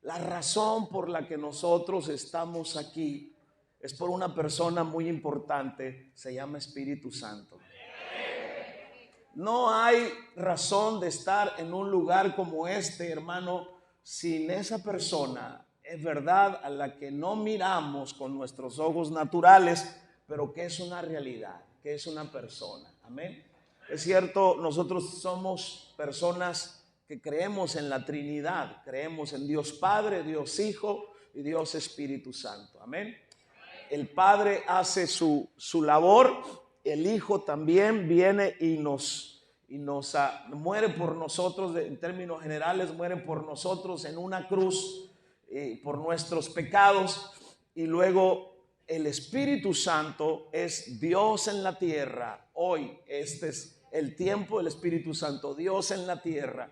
La razón por la que nosotros estamos aquí es por una persona muy importante, se llama Espíritu Santo. No hay razón de estar en un lugar como este, hermano, sin esa persona, es verdad, a la que no miramos con nuestros ojos naturales, pero que es una realidad, que es una persona. Amén. Es cierto, nosotros somos personas que creemos en la Trinidad, creemos en Dios Padre, Dios Hijo y Dios Espíritu Santo. Amén. El Padre hace su labor, el Hijo también viene y nos muere por nosotros, en términos generales, muere por nosotros en una cruz, por nuestros pecados, y luego el Espíritu Santo es Dios en la tierra. Hoy este es el tiempo del Espíritu Santo, Dios en la tierra.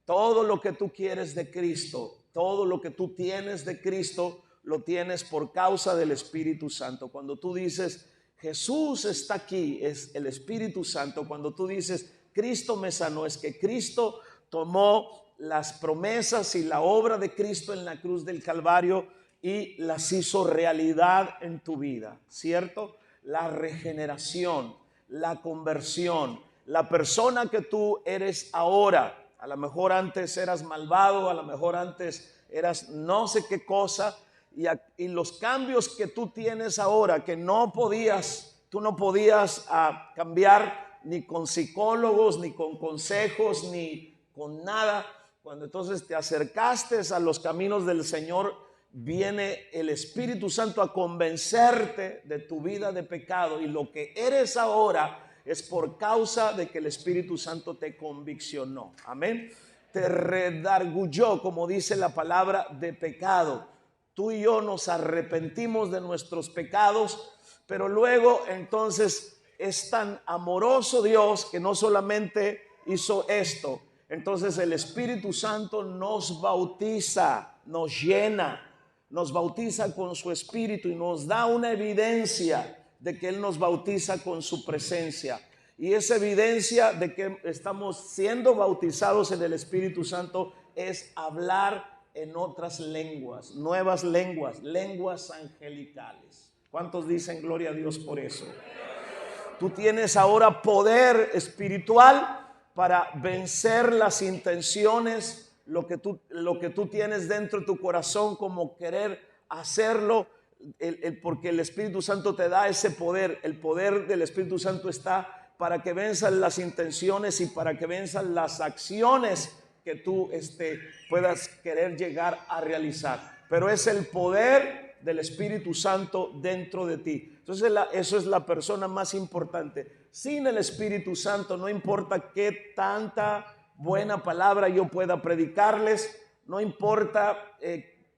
Todo lo que tú quieres de Cristo, todo lo que tú tienes de Cristo, lo tienes por causa del Espíritu Santo. Cuando tú dices Jesús está aquí, es el Espíritu Santo. Cuando tú dices Cristo me sanó, es que Cristo tomó las promesas y la obra de Cristo en la cruz del Calvario y las hizo realidad en tu vida, ¿cierto? La regeneración, la conversión, la persona que tú eres ahora. A lo mejor antes eras malvado, a lo mejor antes eras no sé qué cosa, y los cambios que tú tienes ahora, que tú no podías cambiar ni con psicólogos, ni con consejos, ni con nada. Cuando entonces te acercaste a los caminos del Señor, viene el Espíritu Santo a convencerte de tu vida de pecado, y lo que eres ahora es por causa de que el Espíritu Santo te conviccionó. Amén. Te redargulló, como dice la palabra, de pecado. Tú y yo nos arrepentimos de nuestros pecados, pero luego entonces es tan amoroso Dios que no solamente hizo esto. Entonces el Espíritu Santo nos bautiza, nos llena, nos bautiza con su Espíritu y nos da una evidencia de que Él nos bautiza con su presencia. Y esa evidencia de que estamos siendo bautizados en el Espíritu Santo es hablar en otras lenguas, nuevas lenguas, lenguas angelicales. ¿Cuántos dicen gloria a Dios por eso? Tú tienes ahora poder espiritual para vencer las intenciones, lo que tú tienes dentro de tu corazón como querer hacerlo, porque el Espíritu Santo te da ese poder. El poder del Espíritu Santo está para que venzan las intenciones y para que venzan las acciones que tú puedas querer llegar a realizar. Pero es el poder del Espíritu Santo dentro de ti. Entonces eso es la persona más importante. Sin el Espíritu Santo, no importa qué tanta buena palabra yo pueda predicarles, no importa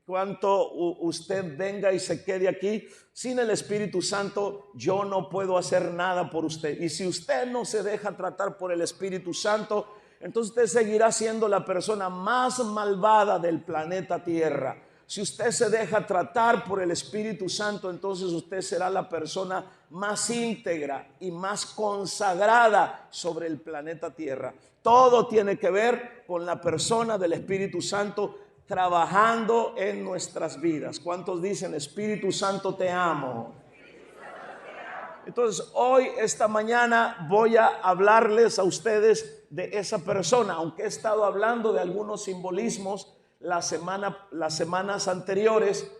cuánto usted venga y se quede aquí, sin el Espíritu Santo yo no puedo hacer nada por usted. Y si usted no se deja tratar por el Espíritu Santo, entonces usted seguirá siendo la persona más malvada del planeta Tierra. Si usted se deja tratar por el Espíritu Santo, entonces usted será la persona más íntegra y más consagrada sobre el planeta Tierra. Todo tiene que ver con la persona del Espíritu Santo trabajando en nuestras vidas. ¿Cuántos dicen Espíritu Santo te amo? Entonces hoy, esta mañana, voy a hablarles a ustedes de esa persona, aunque he estado hablando de algunos simbolismos las semanas anteriores.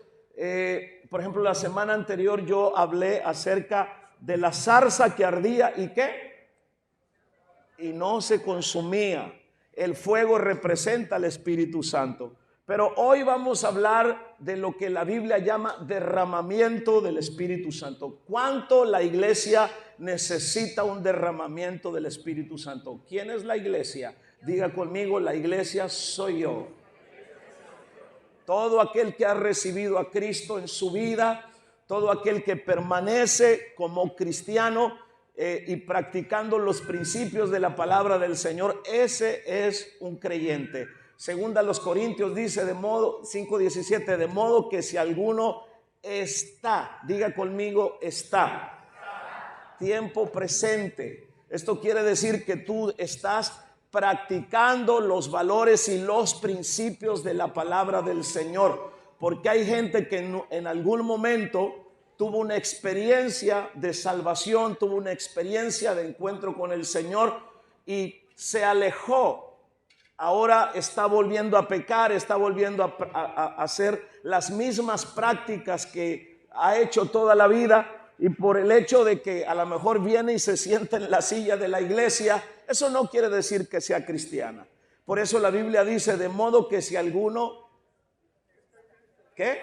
Por ejemplo, la semana anterior yo hablé acerca de la zarza que ardía y ¿qué? Y no se consumía. El fuego representa al Espíritu Santo. Pero hoy vamos a hablar de lo que la Biblia llama derramamiento del Espíritu Santo. ¿Cuánto la iglesia necesita un derramamiento del Espíritu Santo? ¿Quién es la iglesia? Diga conmigo, la iglesia soy yo. Todo aquel que ha recibido a Cristo en su vida, todo aquel que permanece como cristiano y practicando los principios de la palabra del Señor, ese es un creyente. Segunda a los Corintios dice 5:17, de modo que si alguno está, diga conmigo, está. Tiempo presente. Esto quiere decir que tú estás practicando los valores y los principios de la palabra del Señor. Porque hay gente que en algún momento tuvo una experiencia de salvación, tuvo una experiencia de encuentro con el Señor y se alejó. Ahora está volviendo a pecar, está volviendo a hacer las mismas prácticas que ha hecho toda la vida. Y por el hecho de que a lo mejor viene y se sienta en la silla de la iglesia, eso no quiere decir que sea cristiana. Por eso la Biblia dice, de modo que si alguno, ¿qué?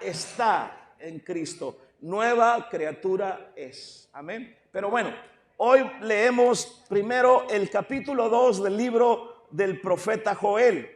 Está en Cristo, nueva criatura es. Amén. Pero bueno, hoy leemos primero el capítulo 2 del libro del profeta Joel.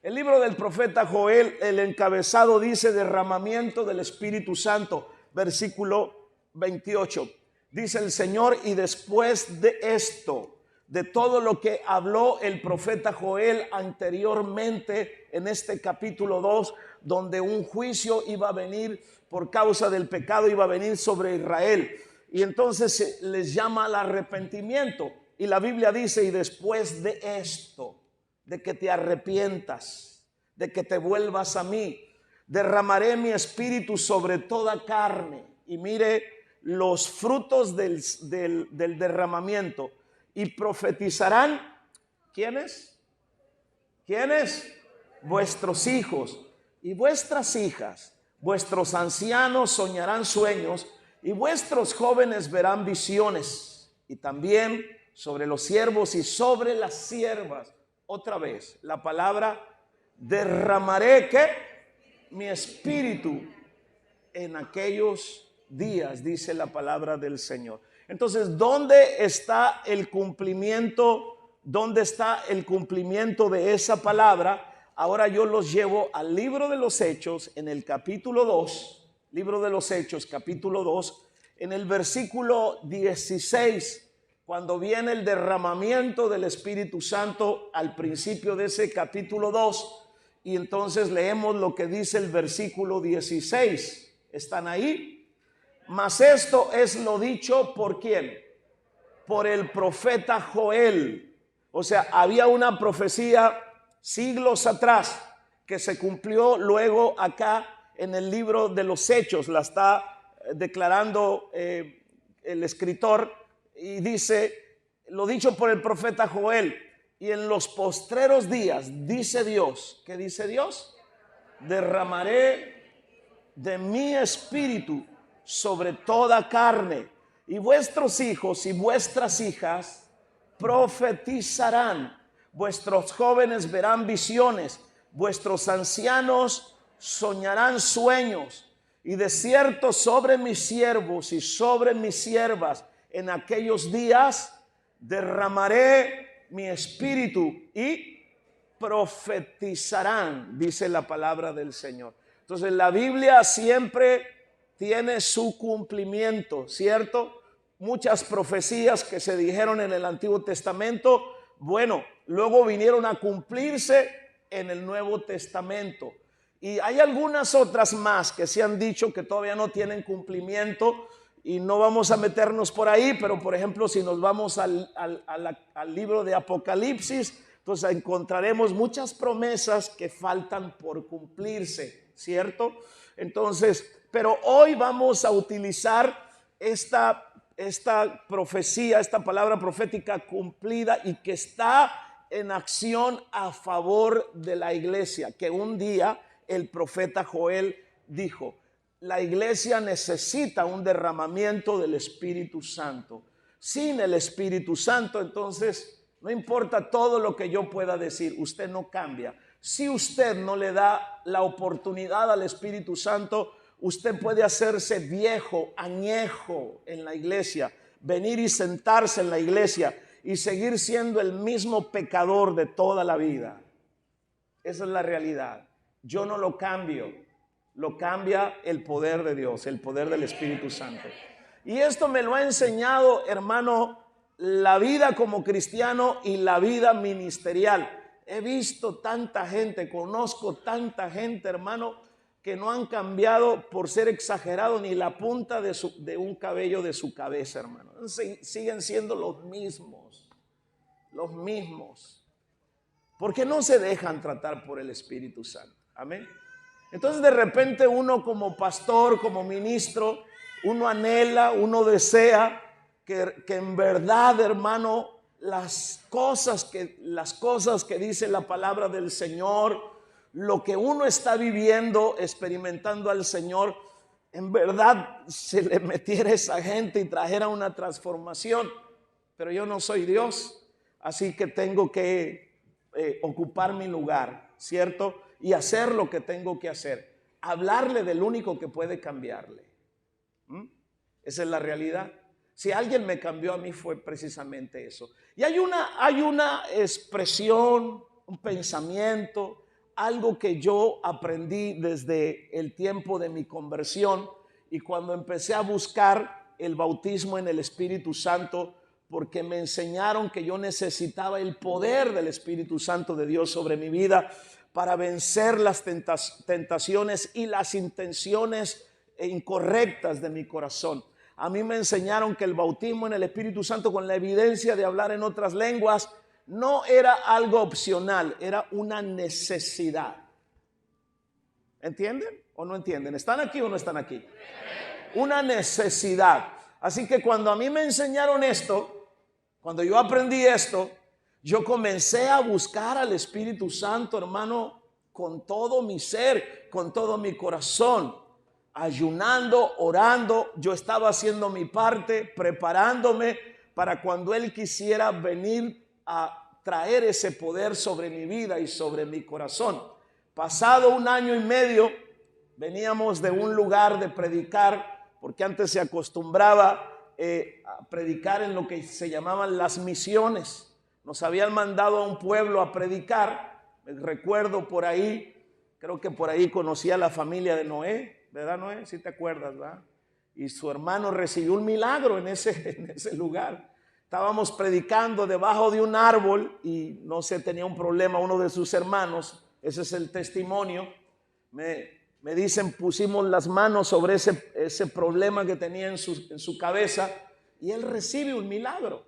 El libro del profeta Joel, el encabezado dice derramamiento del Espíritu Santo. Versículo 28, dice el Señor, y después de esto, de todo lo que habló el profeta Joel anteriormente en este capítulo 2, donde un juicio iba a venir por causa del pecado, iba a venir sobre Israel. Y entonces les llama al arrepentimiento. Y la Biblia dice, y después de esto, de que te arrepientas, de que te vuelvas a mí, derramaré mi espíritu sobre toda carne. Y mire los frutos del derramamiento. Y profetizarán, ¿quiénes? ¿Quiénes? Vuestros hijos y vuestras hijas. Vuestros ancianos soñarán sueños y vuestros jóvenes verán visiones. Y también sobre los siervos y sobre las siervas. Otra vez, la palabra derramaré, ¿qué? Mi espíritu en aquellos días, dice la palabra del Señor. Entonces, ¿dónde está el cumplimiento? ¿Dónde está el cumplimiento de esa palabra? Ahora yo los llevo al libro de los Hechos, en el capítulo 2, libro de los Hechos, capítulo 2, en el versículo 16, cuando viene el derramamiento del Espíritu Santo al principio de ese capítulo 2, y entonces leemos lo que dice el versículo 16. ¿Están ahí? Mas esto es lo dicho ¿por quién? Por el profeta Joel. O sea, había una profecía siglos atrás que se cumplió luego acá en el libro de los Hechos. La está declarando el escritor y dice, lo dicho por el profeta Joel. Y en los postreros días, dice Dios, ¿qué dice Dios? Derramaré de mi espíritu sobre toda carne, y vuestros hijos y vuestras hijas profetizarán, vuestros jóvenes verán visiones, vuestros ancianos soñarán sueños, y de cierto sobre mis siervos y sobre mis siervas en aquellos días derramaré mi espíritu y profetizarán, dice la palabra del Señor. Entonces la Biblia siempre tiene su cumplimiento, ¿cierto? Muchas profecías que se dijeron en el Antiguo Testamento, bueno, luego vinieron a cumplirse en el Nuevo Testamento. Y hay algunas otras más que se han dicho que todavía no tienen cumplimiento y no vamos a meternos por ahí, pero por ejemplo si nos vamos al libro de Apocalipsis, entonces encontraremos muchas promesas que faltan por cumplirse, ¿cierto? Entonces, pero hoy vamos a utilizar esta profecía, esta palabra profética cumplida y que está en acción a favor de la iglesia, que un día el profeta Joel dijo, la iglesia necesita un derramamiento del Espíritu Santo. Sin el Espíritu Santo, entonces, no importa todo lo que yo pueda decir, usted no cambia. Si usted no le da la oportunidad al Espíritu Santo, usted puede hacerse viejo, añejo en la iglesia, venir y sentarse en la iglesia y seguir siendo el mismo pecador de toda la vida. Esa es la realidad. Yo no lo cambio, lo cambia el poder de Dios, el poder del Espíritu Santo. Y esto me lo ha enseñado, hermano, la vida como cristiano y la vida ministerial. He visto tanta gente, conozco tanta gente, hermano, que no han cambiado, por ser exagerado, ni la punta de un cabello de su cabeza, hermano. Siguen siendo los los mismos, porque no se dejan tratar por el Espíritu Santo. Amén. Entonces de repente uno como pastor, como ministro, uno anhela, uno desea que en verdad, hermano, las cosas que dice la palabra del Señor, lo que uno está viviendo, experimentando al Señor, en verdad se le metiera a esa gente y trajera una transformación. Pero yo no soy Dios, así que tengo que ocupar mi lugar, ¿cierto? Y hacer lo que tengo que hacer. Hablarle del único que puede cambiarle. Esa es la realidad. Si alguien me cambió a mí fue precisamente eso. Y hay una expresión, un pensamiento, algo que yo aprendí desde el tiempo de mi conversión y cuando empecé a buscar el bautismo en el Espíritu Santo, porque me enseñaron que yo necesitaba el poder del Espíritu Santo de Dios sobre mi vida para vencer las tentaciones y las intenciones incorrectas de mi corazón. A mí me enseñaron que el bautismo en el Espíritu Santo con la evidencia de hablar en otras lenguas no era algo opcional, era una necesidad. ¿Entienden o no entienden? ¿Están aquí o no están aquí? Una necesidad. Así que cuando a mí me enseñaron esto, cuando yo aprendí esto, yo comencé a buscar al Espíritu Santo, hermano, con todo mi ser, con todo mi corazón, ayunando, orando. Yo estaba haciendo mi parte, preparándome para cuando Él quisiera venir a traer ese poder sobre mi vida y sobre mi corazón. Pasado 1 año y medio, veníamos de un lugar de predicar, porque antes se acostumbraba a predicar en lo que se llamaban las misiones. Nos habían mandado a un pueblo a predicar. Recuerdo por ahí, creo que por ahí conocí a la familia de Noé, ¿verdad, Noé? Si te acuerdas, ¿verdad? Y su hermano recibió un milagro en ese lugar. Estábamos predicando debajo de un árbol y no sé, tenía un problema uno de sus hermanos. Ese es el testimonio. Me dicen, pusimos las manos sobre ese problema que tenía en su cabeza y él recibe un milagro.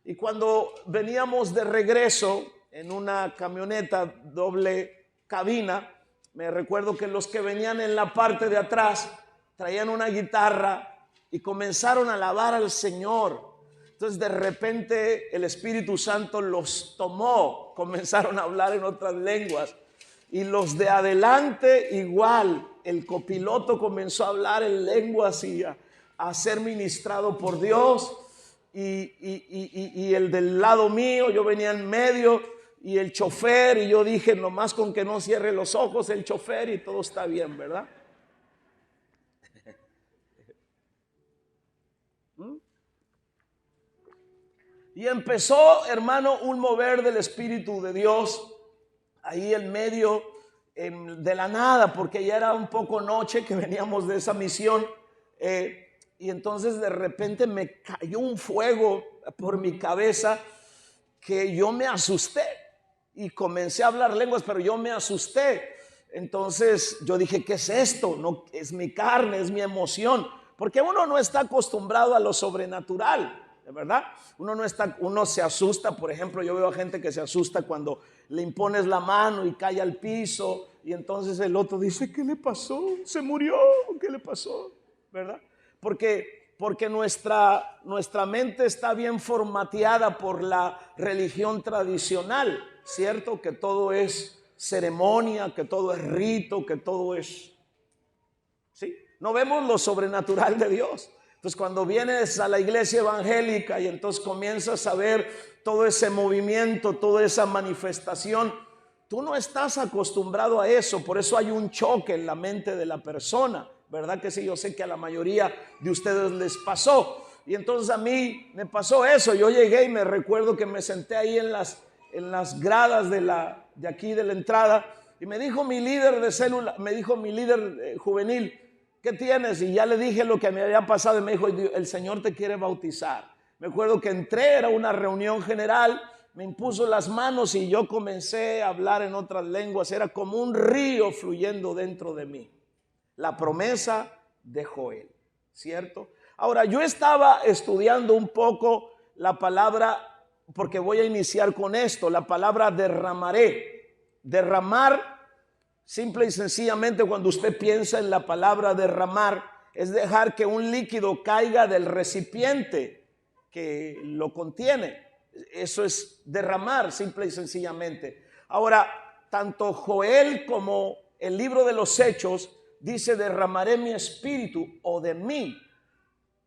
Y cuando veníamos de regreso en una camioneta doble cabina, me recuerdo que los que venían en la parte de atrás traían una guitarra y comenzaron a alabar al Señor. Entonces de repente el Espíritu Santo los tomó, comenzaron a hablar en otras lenguas. Y los de adelante igual, el copiloto comenzó a hablar en lenguas y a ser ministrado por Dios. Y el del lado mío, yo venía en medio, y el chofer, y yo dije, nomás con que no cierre los ojos el chofer y todo está bien, ¿verdad? Y empezó, hermano, un mover del Espíritu de Dios ahí en medio de la nada, porque ya era un poco noche que veníamos de esa misión, y entonces de repente me cayó un fuego por mi cabeza que yo me asusté y comencé a hablar lenguas, pero yo me asusté. Entonces yo dije, ¿qué es esto? No, es mi carne, es mi emoción, porque uno no está acostumbrado a lo sobrenatural, ¿de verdad? Uno se asusta. Por ejemplo, yo veo a gente que se asusta cuando le impones la mano y cae al piso, y entonces el otro dice, ¿qué le pasó? ¿Se murió? ¿Qué le pasó? ¿Verdad? Porque nuestra mente está bien formateada por la religión tradicional, ¿cierto? Que todo es ceremonia, que todo es rito, que todo es... ¿sí? No vemos lo sobrenatural de Dios. Entonces cuando vienes a la iglesia evangélica y entonces comienzas a ver todo ese movimiento, toda esa manifestación, tú no estás acostumbrado a eso. Por eso hay un choque en la mente de la persona, ¿verdad que sí? Yo sé que a la mayoría de ustedes les pasó. Y entonces a mí me pasó eso. Yo llegué y me recuerdo que me senté ahí en las gradas de aquí de la entrada, y me dijo mi líder de célula, me dijo mi líder juvenil, ¿qué tienes? Y ya le dije lo que me había pasado y me dijo, el Señor te quiere bautizar. Me acuerdo que entré, era una reunión general, me impuso las manos y yo comencé a hablar en otras lenguas. Era como un río fluyendo dentro de mí. La promesa de Joel, ¿cierto? Ahora, yo estaba estudiando un poco la palabra porque voy a iniciar con esto, la palabra derramaré. Derramar, simple y sencillamente, cuando usted piensa en la palabra derramar, es dejar que un líquido caiga del recipiente que lo contiene. Eso es derramar, simple y sencillamente. Ahora, tanto Joel como el libro de los Hechos dice derramaré mi espíritu o de mi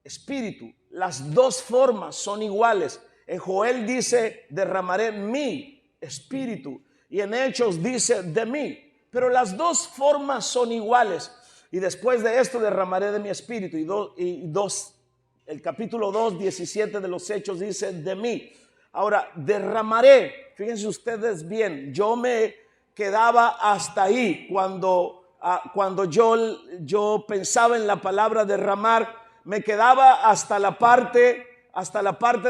espíritu. Las dos formas son iguales. En Joel dice derramaré mi espíritu y en Hechos dice de mí. Pero las dos formas son iguales. Y después de esto derramaré de mi espíritu. El capítulo 2, 17 de los Hechos dice de mí. Ahora, derramaré, fíjense ustedes bien, yo me quedaba hasta ahí cuando yo pensaba en la palabra derramar, me quedaba hasta la parte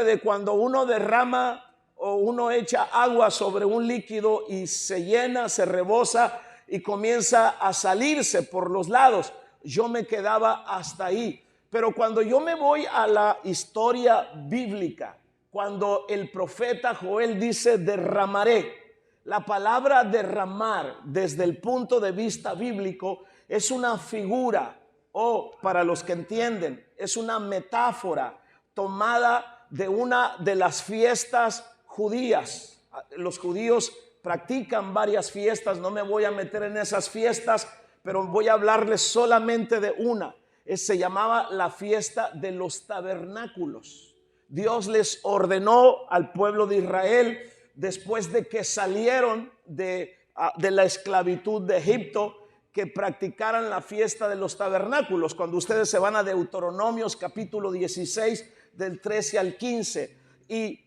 de cuando uno derrama o uno echa agua sobre un líquido y se llena, se rebosa y comienza a salirse por los lados. Yo me quedaba hasta ahí. Pero cuando yo me voy a la historia bíblica, cuando el profeta Joel dice derramaré, la palabra derramar desde el punto de vista bíblico es una figura, o para los que entienden, es una metáfora tomada de una de las fiestas judías. Los judíos practican varias fiestas, no me voy a meter en esas fiestas, pero voy a hablarles solamente de una. Se llamaba la fiesta de los tabernáculos. Dios les ordenó al pueblo de Israel, después de que salieron de la esclavitud de Egipto, que practicaran la fiesta de los tabernáculos. Cuando ustedes se van a Deuteronomios capítulo 16 del 13 al 15, y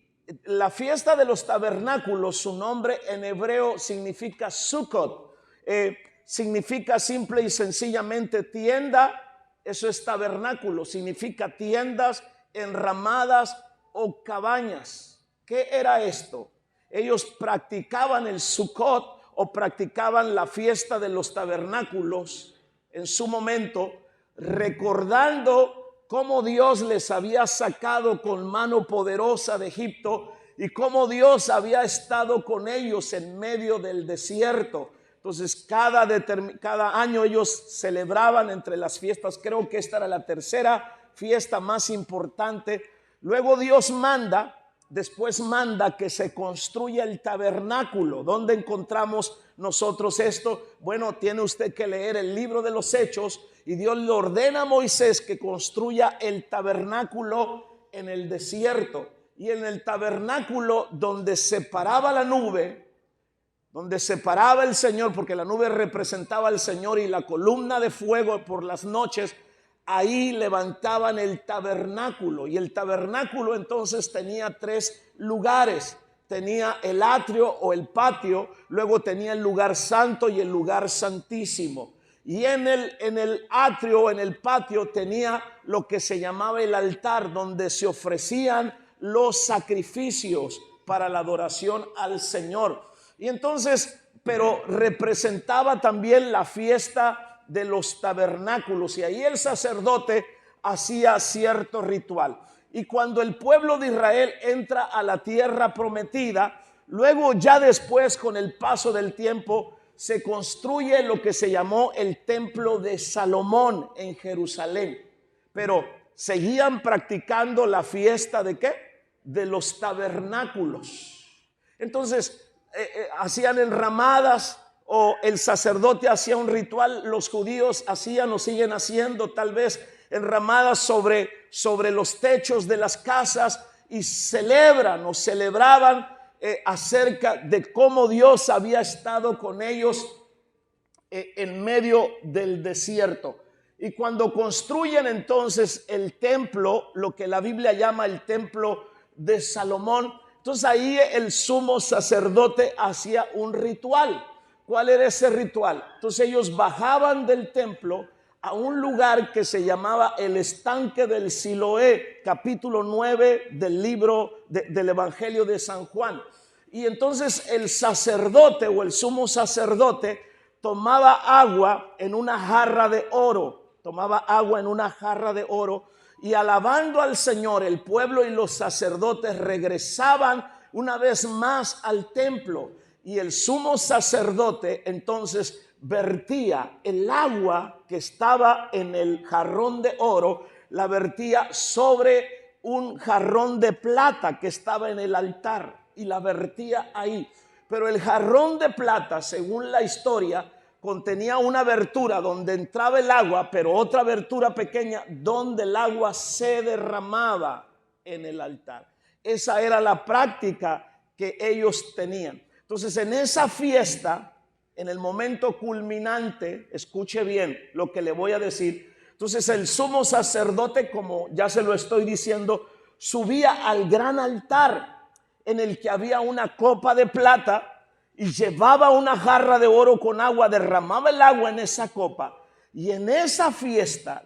la fiesta de los tabernáculos, su nombre en hebreo significa Sukkot, significa simple y sencillamente tienda. Eso es tabernáculo, significa tiendas, enramadas o cabañas. ¿Qué era esto? Ellos practicaban el Sukkot o practicaban la fiesta de los tabernáculos en su momento, recordando cómo Dios les había sacado con mano poderosa de Egipto y cómo Dios había estado con ellos en medio del desierto. Entonces cada año ellos celebraban entre las fiestas, creo que esta era la tercera fiesta más importante. Luego Dios después manda que se construya el tabernáculo. ¿Dónde encontramos nosotros esto? Bueno, tiene usted que leer el libro de los Hechos, y Dios le ordena a Moisés que construya el tabernáculo en el desierto. Y en el tabernáculo donde se paraba la nube, donde se paraba el Señor, porque la nube representaba al Señor y la columna de fuego por las noches, ahí levantaban el tabernáculo. Y el tabernáculo entonces tenía tres lugares. Tenía el atrio o el patio, luego tenía el lugar santo y el lugar santísimo. Y en el atrio, en el patio, tenía lo que se llamaba el altar, donde se ofrecían los sacrificios para la adoración al Señor. Y entonces, pero representaba también la fiesta de los tabernáculos, y ahí el sacerdote hacía cierto ritual. Y cuando el pueblo de Israel entra a la tierra prometida, luego ya después, con el paso del tiempo, se construye lo que se llamó el templo de Salomón en Jerusalén. Pero seguían practicando la fiesta ¿de qué? De los tabernáculos. Entonces hacían enramadas, o el sacerdote hacía un ritual. Los judíos hacían o siguen haciendo tal vez enramadas sobre los techos de las casas, y celebran o celebraban acerca de cómo Dios había estado con ellos en medio del desierto. Y cuando construyen entonces el templo, lo que la Biblia llama el templo de Salomón, entonces ahí el sumo sacerdote hacía un ritual. ¿Cuál era ese ritual? Entonces ellos bajaban del templo a un lugar que se llamaba el estanque del Siloé, capítulo 9 del libro del Evangelio de San Juan. Y entonces el sacerdote o el sumo sacerdote tomaba agua en una jarra de oro, y alabando al Señor, el pueblo y los sacerdotes regresaban una vez más al templo, y el sumo sacerdote entonces vertía el agua que estaba en el jarrón de oro, la vertía sobre un jarrón de plata que estaba en el altar y la vertía ahí. Pero el jarrón de plata, según la historia, contenía una abertura donde entraba el agua, pero otra abertura pequeña donde el agua se derramaba en el altar. Esa era la práctica que ellos tenían. Entonces, en esa fiesta, en el momento culminante, escuche bien lo que le voy a decir. Entonces, el sumo sacerdote, como ya se lo estoy diciendo, subía al gran altar en el que había una copa de plata y llevaba una jarra de oro con agua, derramaba el agua en esa copa. Y en esa fiesta,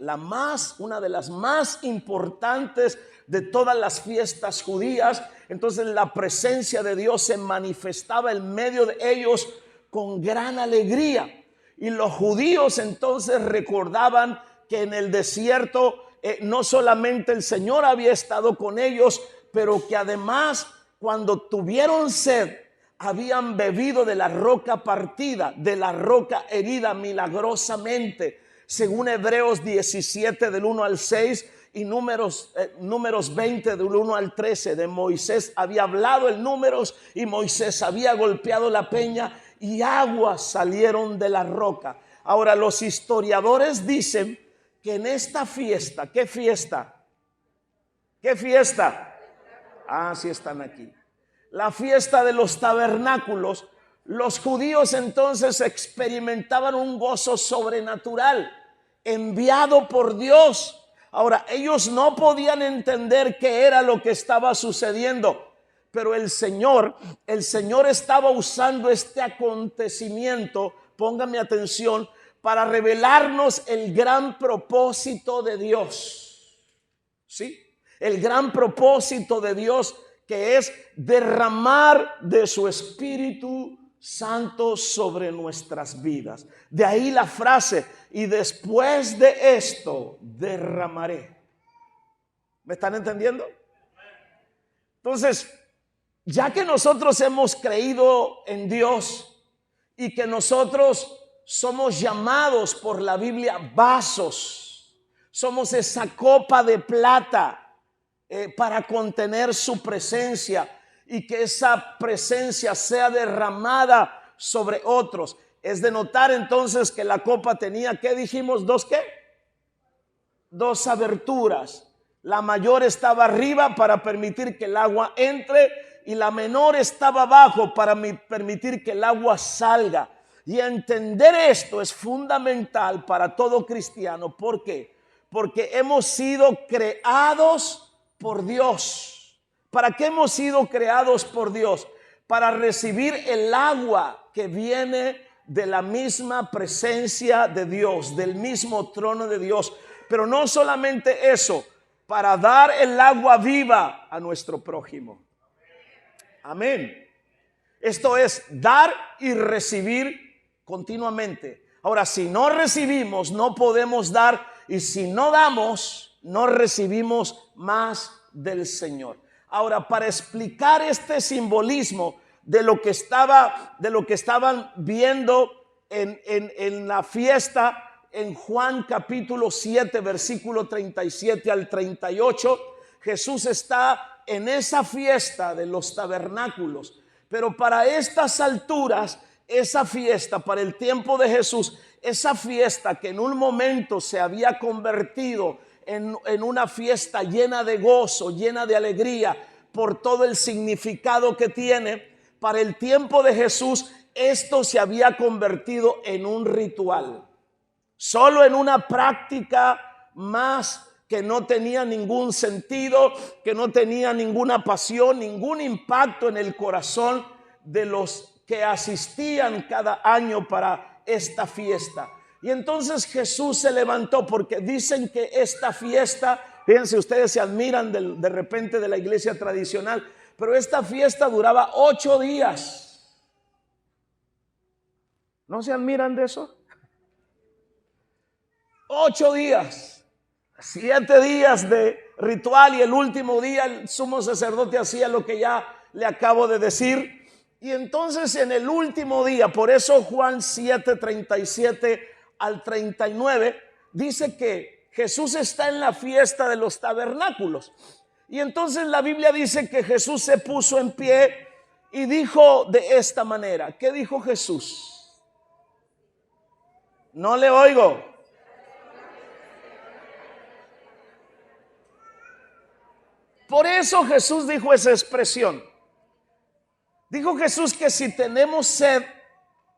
una de las más importantes de todas las fiestas judías, entonces la presencia de Dios se manifestaba en medio de ellos con gran alegría. Y los judíos entonces recordaban que en el desierto no solamente el Señor había estado con ellos, pero que además cuando tuvieron sed, habían bebido de la roca partida, de la roca herida milagrosamente, según Hebreos 17 del 1 al 6 y Números 20 del 1 al 13. De Moisés había hablado en Números y Moisés había golpeado la peña y aguas salieron de la roca. Ahora los historiadores dicen que en esta fiesta, ¿qué fiesta? ¿Qué fiesta? Ah, sí están aquí. La fiesta de los tabernáculos, los judíos entonces experimentaban un gozo sobrenatural enviado por Dios. Ahora, ellos no podían entender qué era lo que estaba sucediendo, pero el Señor estaba usando este acontecimiento, póngame atención, para revelarnos el gran propósito de Dios. ¿Sí? El gran propósito de Dios, que es derramar de su Espíritu Santo sobre nuestras vidas. De ahí la frase, y después de esto derramaré. ¿Me están entendiendo? Entonces, ya que nosotros hemos creído en Dios y que nosotros somos llamados por la Biblia vasos, somos esa copa de plata para contener su presencia y que esa presencia sea derramada sobre otros. Es de notar entonces que la copa tenía, ¿qué dijimos? ¿Dos qué? Dos aberturas. La mayor estaba arriba para permitir que el agua entre y la menor estaba abajo para permitir que el agua salga. Y entender esto es fundamental para todo cristiano. ¿Por qué? Porque hemos sido creados por Dios. ¿Para qué hemos sido creados por Dios? Para recibir el agua que viene de la misma presencia de Dios, del mismo trono de Dios. Pero no solamente eso, para dar el agua viva a nuestro prójimo. Amén. Esto es dar y recibir continuamente. Ahora, si no recibimos, no podemos dar, y si no damos, no recibimos más del Señor. Ahora, para explicar este simbolismo de lo que estaban viendo en la fiesta, en Juan capítulo 7, versículo 37 al 38, Jesús está en esa fiesta de los tabernáculos. Pero para estas alturas, esa fiesta, para el tiempo de Jesús, esa fiesta que en un momento se había convertido en una fiesta llena de gozo, llena de alegría, por todo el significado que tiene, para el tiempo de Jesús, esto se había convertido en un ritual. Solo en una práctica más que no tenía ningún sentido, que no tenía ninguna pasión, ningún impacto en el corazón de los que asistían cada año para esta fiesta. Y entonces Jesús se levantó, porque dicen que esta fiesta, fíjense, ustedes se admiran de repente de la iglesia tradicional, pero esta fiesta duraba 8 días. ¿No se admiran de eso? 8 días, 7 días de ritual, y el último día el sumo sacerdote hacía lo que ya le acabo de decir. Y entonces en el último día, por eso Juan 7:37 al 39, dice que Jesús está en la fiesta de los tabernáculos. Y entonces la Biblia dice que Jesús se puso en pie y dijo de esta manera. ¿Qué dijo Jesús? No le oigo. Por eso Jesús dijo esa expresión. Dijo Jesús que si tenemos sed,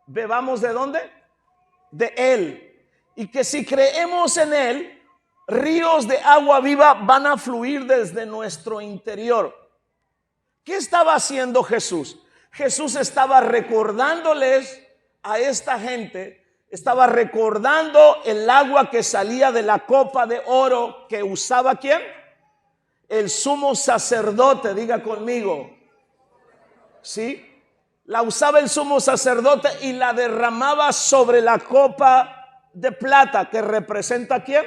bebamos ¿de dónde? De Él. Y que si creemos en Él, ríos de agua viva van a fluir desde nuestro interior. ¿Qué estaba haciendo Jesús? Jesús estaba recordándoles a esta gente, estaba recordando el agua que salía de la copa de oro que usaba ¿quién? El sumo sacerdote, diga conmigo. ¿Sí? La usaba el sumo sacerdote y la derramaba sobre la copa de plata que representa ¿a quién?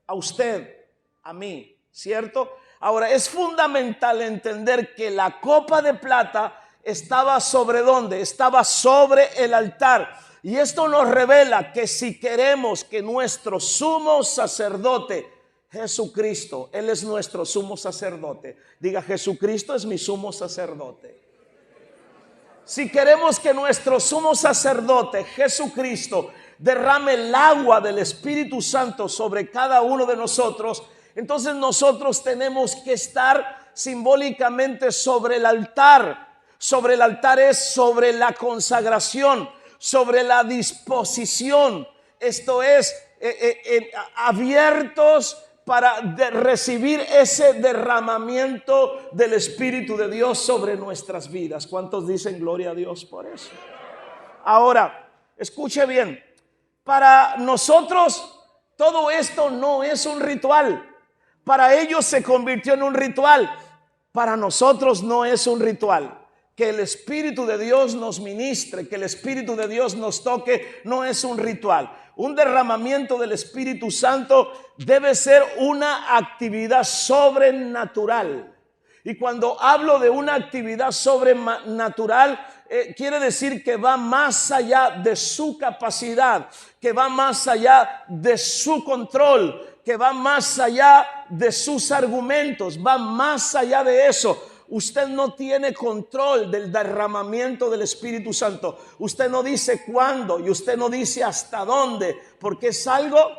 A usted, a mí, ¿cierto? Ahora es fundamental entender que la copa de plata estaba sobre ¿dónde? Estaba sobre el altar. Y esto nos revela que si queremos que nuestro sumo sacerdote Jesucristo, Él es nuestro sumo sacerdote. Diga, Jesucristo es mi sumo sacerdote. Si queremos que nuestro sumo sacerdote Jesucristo derrame el agua del Espíritu Santo sobre cada uno de nosotros, entonces nosotros tenemos que estar simbólicamente sobre el altar. Sobre el altar es sobre la consagración, sobre la disposición. Esto es abiertos para recibir ese derramamiento del Espíritu de Dios sobre nuestras vidas. ¿Cuántos dicen gloria a Dios por eso? Ahora, escuche bien. Para nosotros todo esto no es un ritual. Para ellos se convirtió en un ritual. Para nosotros no es un ritual. Que el Espíritu de Dios nos ministre, que el Espíritu de Dios nos toque, no es un ritual. Un derramamiento del Espíritu Santo debe ser una actividad sobrenatural. Y cuando hablo de una actividad sobrenatural, quiere decir que va más allá de su capacidad, que va más allá de su control, que va más allá de sus argumentos, va más allá de eso. Usted no tiene control del derramamiento del Espíritu Santo. Usted no dice cuándo y usted no dice hasta dónde, porque es algo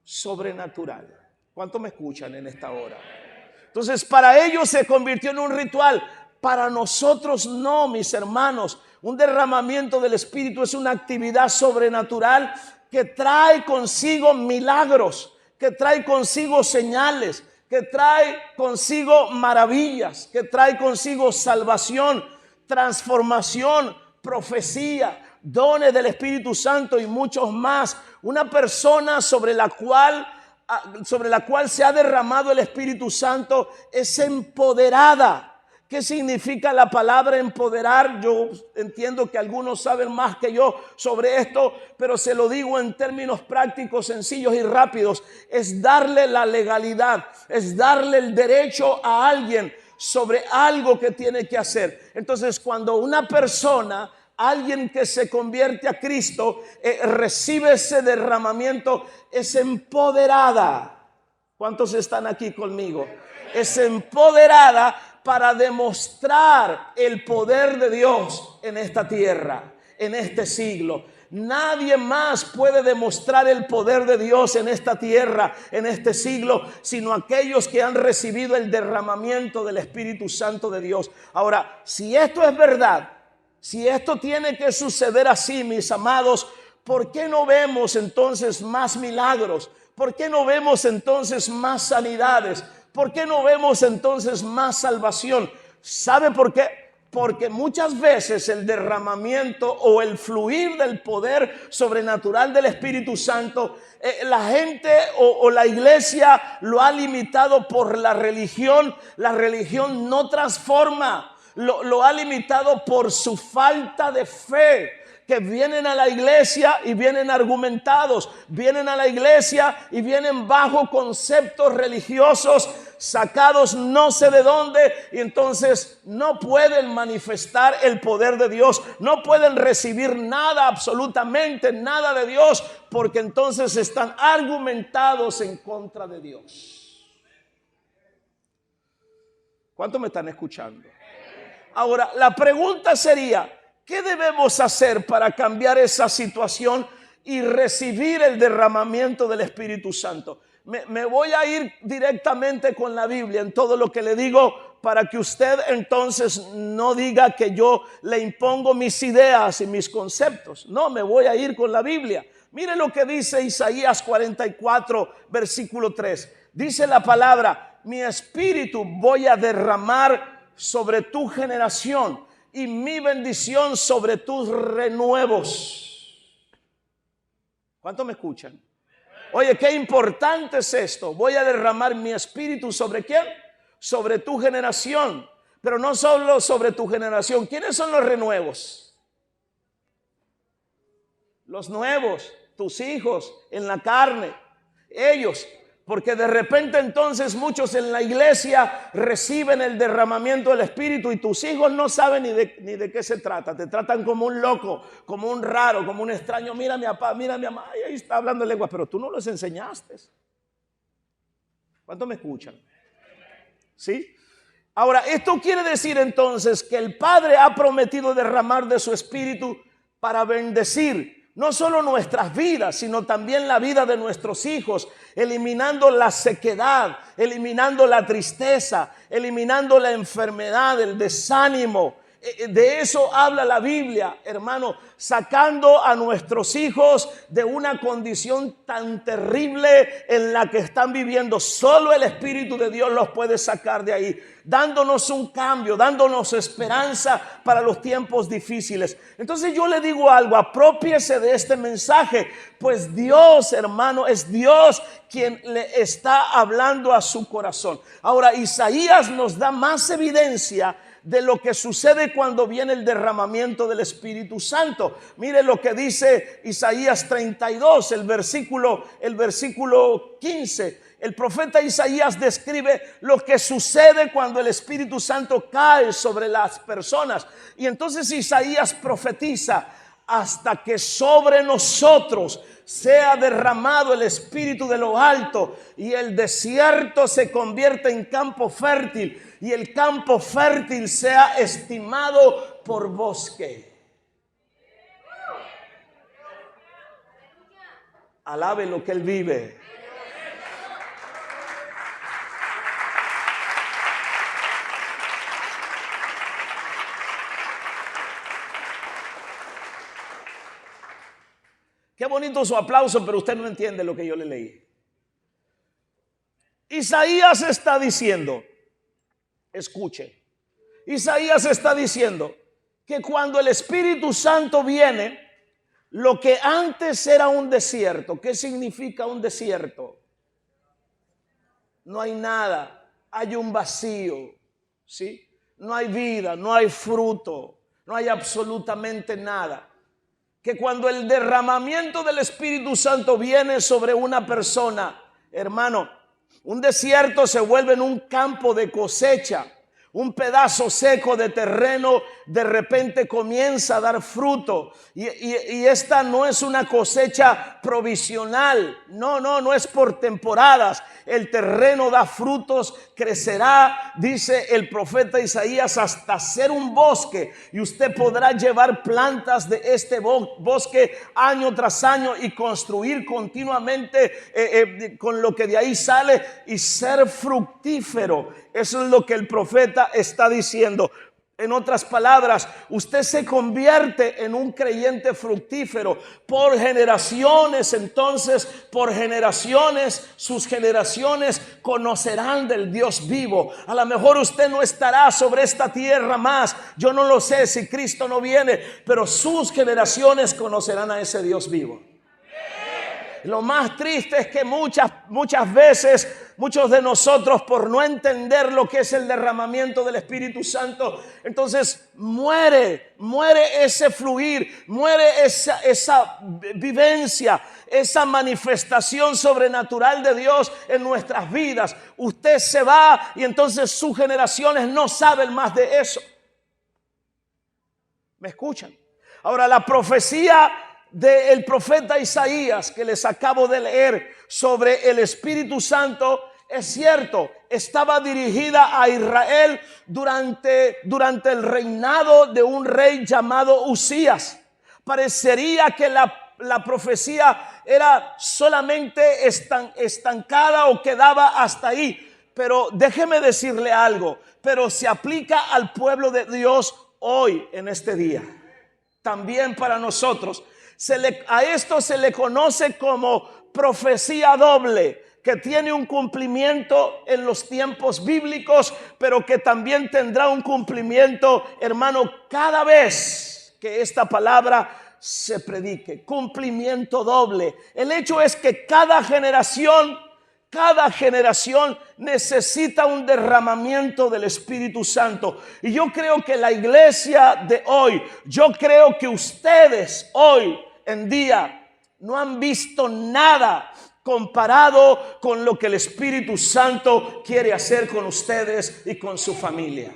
sobrenatural. ¿Cuánto me escuchan en esta hora? Entonces, para ellos se convirtió en un ritual. Para nosotros no, mis hermanos. Un derramamiento del Espíritu es una actividad sobrenatural que trae consigo milagros, que trae consigo señales, que trae consigo maravillas, que trae consigo salvación, transformación, profecía, dones del Espíritu Santo y muchos más. Una persona sobre la cual se ha derramado el Espíritu Santo es empoderada. ¿Qué significa la palabra empoderar? Yo entiendo que algunos saben más que yo sobre esto, pero se lo digo en términos prácticos, sencillos y rápidos. Es darle la legalidad, es darle el derecho a alguien sobre algo que tiene que hacer. Entonces, cuando una persona, alguien que se convierte a Cristo, recibe ese derramamiento, es empoderada. ¿Cuántos están aquí conmigo? Es empoderada para demostrar el poder de Dios en esta tierra, en este siglo. Nadie más puede demostrar el poder de Dios en esta tierra, en este siglo, sino aquellos que han recibido el derramamiento del Espíritu Santo de Dios. Ahora, si esto es verdad, si esto tiene que suceder así, mis amados, ¿por qué no vemos entonces más milagros? ¿Por qué no vemos entonces más sanidades? ¿Por qué no vemos entonces más salvación? ¿Sabe por qué? Porque muchas veces el derramamiento o el fluir del poder sobrenatural del Espíritu Santo, la gente o la iglesia lo ha limitado por la religión. La religión no transforma, lo ha limitado por su falta de fe. Que vienen a la iglesia y vienen argumentados, vienen a la iglesia y vienen bajo conceptos religiosos sacados no sé de dónde, y entonces no pueden manifestar el poder de Dios, no pueden recibir nada, absolutamente nada de Dios, porque entonces están argumentados en contra de Dios. ¿Cuántos me están escuchando? Ahora, la pregunta sería, ¿qué debemos hacer para cambiar esa situación y recibir el derramamiento del Espíritu Santo? Me voy a ir directamente con la Biblia en todo lo que le digo, para que usted entonces no diga que yo le impongo mis ideas y mis conceptos. No, me voy a ir con la Biblia. Mire lo que dice Isaías 44, versículo 3. Dice la palabra: mi espíritu voy a derramar sobre tu generación y mi bendición sobre tus renuevos. ¿Cuánto me escuchan? Oye, qué importante es esto. Voy a derramar mi espíritu ¿sobre quién? Sobre tu generación. Pero no solo sobre tu generación. ¿Quiénes son los renuevos? Los nuevos, tus hijos en la carne. Ellos. Porque de repente entonces muchos en la iglesia reciben el derramamiento del Espíritu y tus hijos no saben ni de qué se trata. Te tratan como un loco, como un raro, como un extraño. Mira a mi papá, mira a mi mamá, y ahí está hablando lenguas, pero tú no los enseñaste. ¿Cuántos me escuchan? ¿Sí? Ahora, esto quiere decir entonces que el Padre ha prometido derramar de su Espíritu para bendecir no solo nuestras vidas, sino también la vida de nuestros hijos, eliminando la sequedad, eliminando la tristeza, eliminando la enfermedad, el desánimo. De eso habla la Biblia, hermano, sacando a nuestros hijos de una condición tan terrible en la que están viviendo. Solo el Espíritu de Dios los puede sacar de ahí, dándonos un cambio, dándonos esperanza para los tiempos difíciles. Entonces yo le digo algo, aprópiese de este mensaje, pues Dios, hermano, es Dios quien le está hablando a su corazón. Ahora, Isaías nos da más evidencia de lo que sucede cuando viene el derramamiento del Espíritu Santo. Mire lo que dice Isaías 32, el versículo 15. El profeta Isaías describe lo que sucede cuando el Espíritu Santo cae sobre las personas. Y entonces Isaías profetiza: hasta que sobre nosotros sea derramado el Espíritu de lo alto y el desierto se convierta en campo fértil y el campo fértil sea estimado por bosque. Alabe lo que Él vive. Qué bonito su aplauso, pero usted no entiende lo que yo le leí. Isaías está diciendo, escuche, Isaías está diciendo que cuando el Espíritu Santo viene, lo que antes era un desierto. ¿Qué significa un desierto? No hay nada, hay un vacío, ¿sí? No hay vida, no hay fruto, no hay absolutamente nada. Que cuando el derramamiento del Espíritu Santo viene sobre una persona, hermano, un desierto se vuelve en un campo de cosecha. Un pedazo seco de terreno de repente comienza a dar fruto. Y esta no es una cosecha provisional. No es por temporadas. El terreno da frutos, crecerá, dice el profeta Isaías, hasta ser un bosque. Y usted podrá llevar plantas de este bosque año tras año y construir continuamente con lo que de ahí sale y ser fructífero. Eso es lo que el profeta está diciendo. En otras palabras, usted se convierte en un creyente fructífero por generaciones. Entonces, por generaciones, sus generaciones conocerán del Dios vivo. A lo mejor usted no estará sobre esta tierra más. Yo no lo sé si Cristo no viene, pero sus generaciones conocerán a ese Dios vivo. Lo más triste es que muchas veces, muchos de nosotros, por no entender lo que es el derramamiento del Espíritu Santo, entonces muere ese fluir, muere esa vivencia, esa manifestación sobrenatural de Dios en nuestras vidas. Usted se va y entonces sus generaciones no saben más de eso. ¿Me escuchan? Ahora, la profecía del profeta Isaías que les acabo de leer sobre el Espíritu Santo, es cierto, estaba dirigida a Israel durante el reinado de un rey llamado Usías. Parecería que la profecía era solamente estancada o quedaba hasta ahí. Pero déjeme decirle algo, pero se aplica al pueblo de Dios hoy en este día. También para nosotros. A esto se le conoce como profecía doble, que tiene un cumplimiento en los tiempos bíblicos, pero que también tendrá un cumplimiento, hermano, cada vez que esta palabra se predique. Cumplimiento doble. El hecho es que cada generación necesita un derramamiento del Espíritu Santo. Y yo creo que la iglesia de hoy, yo creo que ustedes hoy en día no han visto nada comparado con lo que el Espíritu Santo quiere hacer con ustedes y con su familia.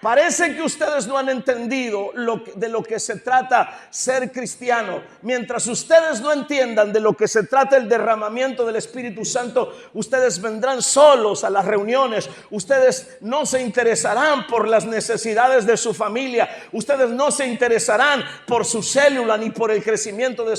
Parece que ustedes no han entendido de lo que se trata ser cristiano. Mientras ustedes no entiendan de lo que se trata el derramamiento del Espíritu Santo, ustedes vendrán solos a las reuniones. Ustedes no se interesarán por las necesidades de su familia. Ustedes no se interesarán por su célula ni por el crecimiento de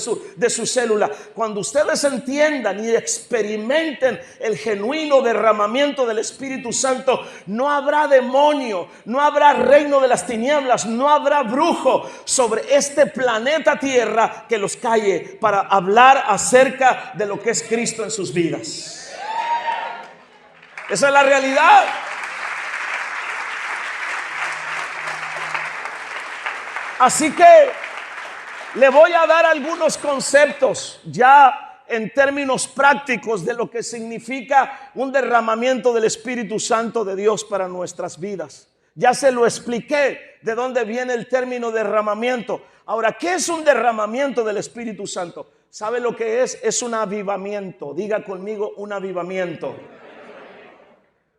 su célula. Cuando ustedes entiendan y experimenten el genuino derramamiento del Espíritu Santo, no habrá demonio, no habrá reino de las tinieblas, no habrá brujo sobre este planeta Tierra que los calle para hablar acerca de lo que es Cristo en sus vidas. Esa es la realidad. Así que le voy a dar algunos conceptos ya en términos prácticos de lo que significa un derramamiento del Espíritu Santo de Dios para nuestras vidas. Ya se lo expliqué de dónde viene el término derramamiento. Ahora, ¿qué es un derramamiento del Espíritu Santo? ¿Sabe lo que es? Es un avivamiento. Diga conmigo, un avivamiento.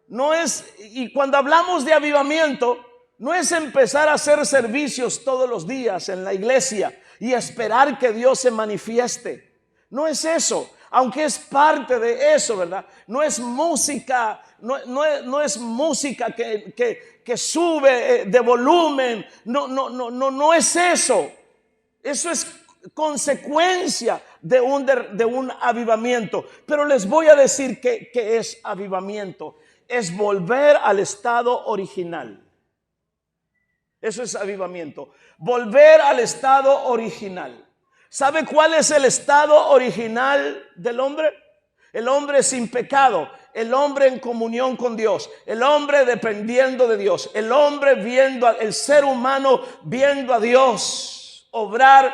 No es, y cuando hablamos de avivamiento, no es empezar a hacer servicios todos los días en la iglesia y esperar que Dios se manifieste. No es eso, aunque es parte de eso, ¿verdad? No es música, no es música que sube de volumen. No es eso. Eso es consecuencia de un avivamiento. Pero les voy a decir que es avivamiento. Es volver al estado original. Eso es avivamiento. Volver al estado original. ¿Sabe cuál es el estado original del hombre? El hombre sin pecado, el hombre en comunión con Dios, el hombre dependiendo de Dios, el hombre el ser humano viendo a Dios obrar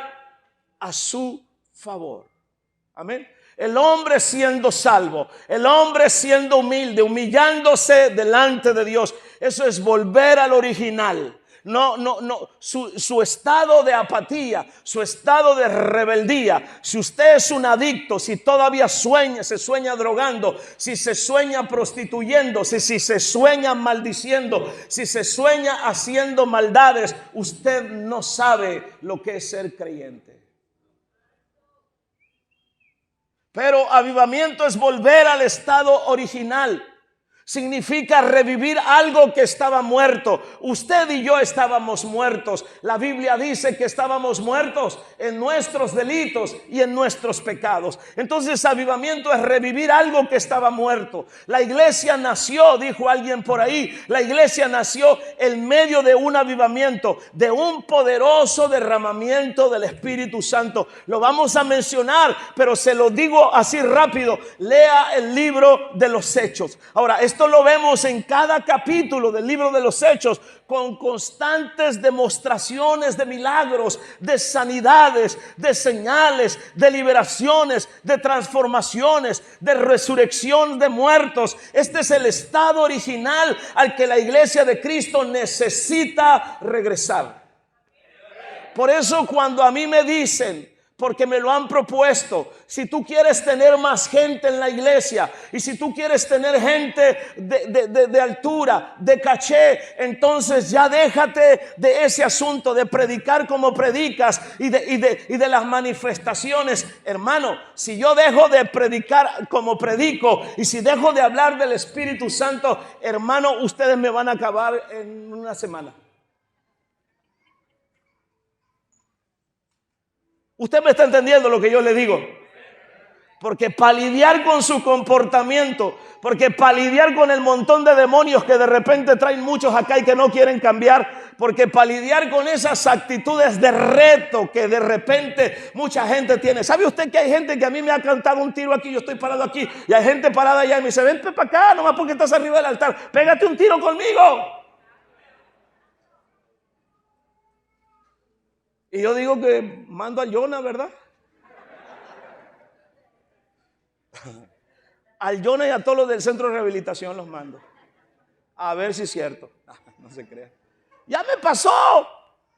a su favor. Amén. El hombre siendo salvo, el hombre siendo humilde, humillándose delante de Dios. Eso es volver al original. Su estado de apatía, su estado de rebeldía. Si usted es un adicto, si todavía se sueña drogando, si se sueña prostituyéndose, si se sueña maldiciendo, si se sueña haciendo maldades, usted no sabe lo que es ser creyente. Pero avivamiento es volver al estado original. Significa revivir algo que estaba muerto. Usted y yo estábamos muertos. La Biblia dice que estábamos muertos en nuestros delitos y en nuestros pecados. Entonces, avivamiento es revivir algo que estaba muerto. La iglesia nació, dijo alguien por ahí, la iglesia nació en medio de un avivamiento, de un poderoso derramamiento del Espíritu Santo. Lo vamos a mencionar, pero se lo digo así rápido. Lea el libro de los Hechos. Ahora, esto Esto lo vemos en cada capítulo del libro de los Hechos, con constantes demostraciones de milagros, de sanidades, de señales, de liberaciones, de transformaciones, de resurrección de muertos. Este es el estado original al que la iglesia de Cristo necesita regresar. Por eso cuando a mí me dicen, porque me lo han propuesto, si tú quieres tener más gente en la iglesia y si tú quieres tener gente de altura, de caché, entonces ya déjate de ese asunto de predicar como predicas y de las manifestaciones. Hermano, si yo dejo de predicar como predico y si dejo de hablar del Espíritu Santo, hermano, ustedes me van a acabar en una semana. Usted me está entendiendo lo que yo le digo. Porque para lidiar con su comportamiento, porque para lidiar con el montón de demonios que de repente traen muchos acá y que no quieren cambiar, porque para lidiar con esas actitudes de reto que de repente mucha gente tiene. ¿Sabe usted que hay gente que a mí me ha cantado un tiro aquí, yo estoy parado aquí, y hay gente parada allá y me dice, vente para acá, nomás porque estás arriba del altar, pégate un tiro conmigo? Y yo digo que mando a Jonah, ¿verdad? Al Jonah y a todos los del centro de rehabilitación los mando. A ver si es cierto. No se crea. Ya me pasó.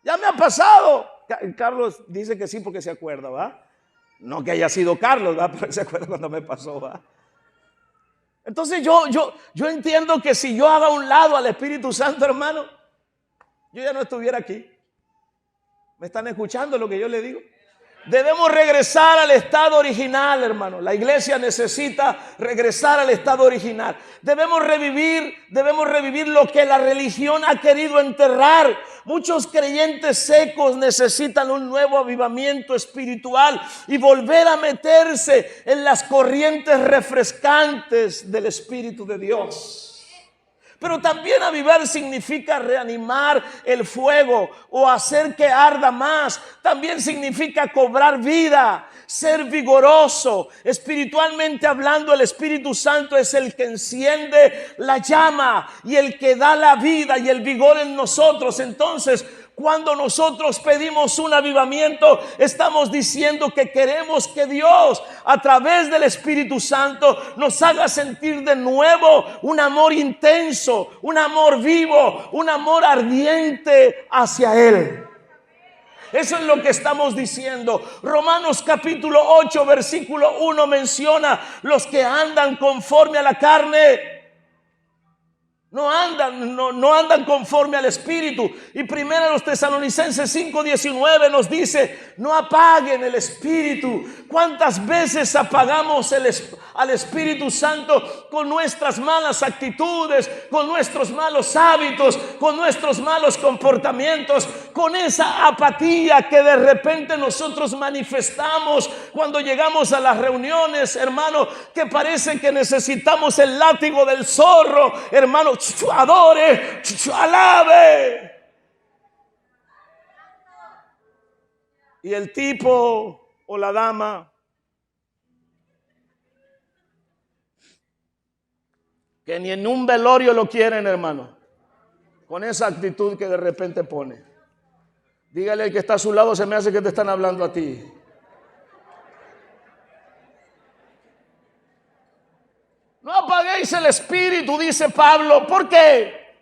Ya me ha pasado. Carlos dice que sí porque se acuerda, ¿va? No que haya sido Carlos, ¿va? Pero se acuerda cuando me pasó, ¿va? Entonces yo entiendo que si yo haga a un lado al Espíritu Santo, hermano, yo ya no estuviera aquí. ¿Me están escuchando lo que yo le digo? Debemos regresar al estado original, hermano. La iglesia necesita regresar al estado original. Debemos revivir lo que la religión ha querido enterrar. Muchos creyentes secos necesitan un nuevo avivamiento espiritual y volver a meterse en las corrientes refrescantes del Espíritu de Dios. Pero también avivar significa reanimar el fuego o hacer que arda más. También significa cobrar vida, ser vigoroso. Espiritualmente hablando, el Espíritu Santo es el que enciende la llama y el que da la vida y el vigor en nosotros. Entonces, cuando nosotros pedimos un avivamiento, estamos diciendo que queremos que Dios, a través del Espíritu Santo, nos haga sentir de nuevo un amor intenso, un amor vivo, un amor ardiente hacia Él. Eso es lo que estamos diciendo. Romanos capítulo 8, versículo 1 menciona: los que andan conforme a la carne no andan conforme al Espíritu. Y primero los Tesalonicenses 5:19 nos dice: no apaguen el Espíritu. ¿Cuántas veces apagamos al Espíritu Santo con nuestras malas actitudes, con nuestros malos hábitos, con nuestros malos comportamientos, con esa apatía que de repente nosotros manifestamos cuando llegamos a las reuniones, hermano, que parece que necesitamos el látigo del zorro, hermano? Adore, alabe. Y el tipo o la dama que ni en un velorio lo quieren, hermano, con esa actitud que de repente pone. Dígale al que está a su lado: se me hace que te están hablando a ti. No apaguéis el Espíritu, dice Pablo. ¿Por qué?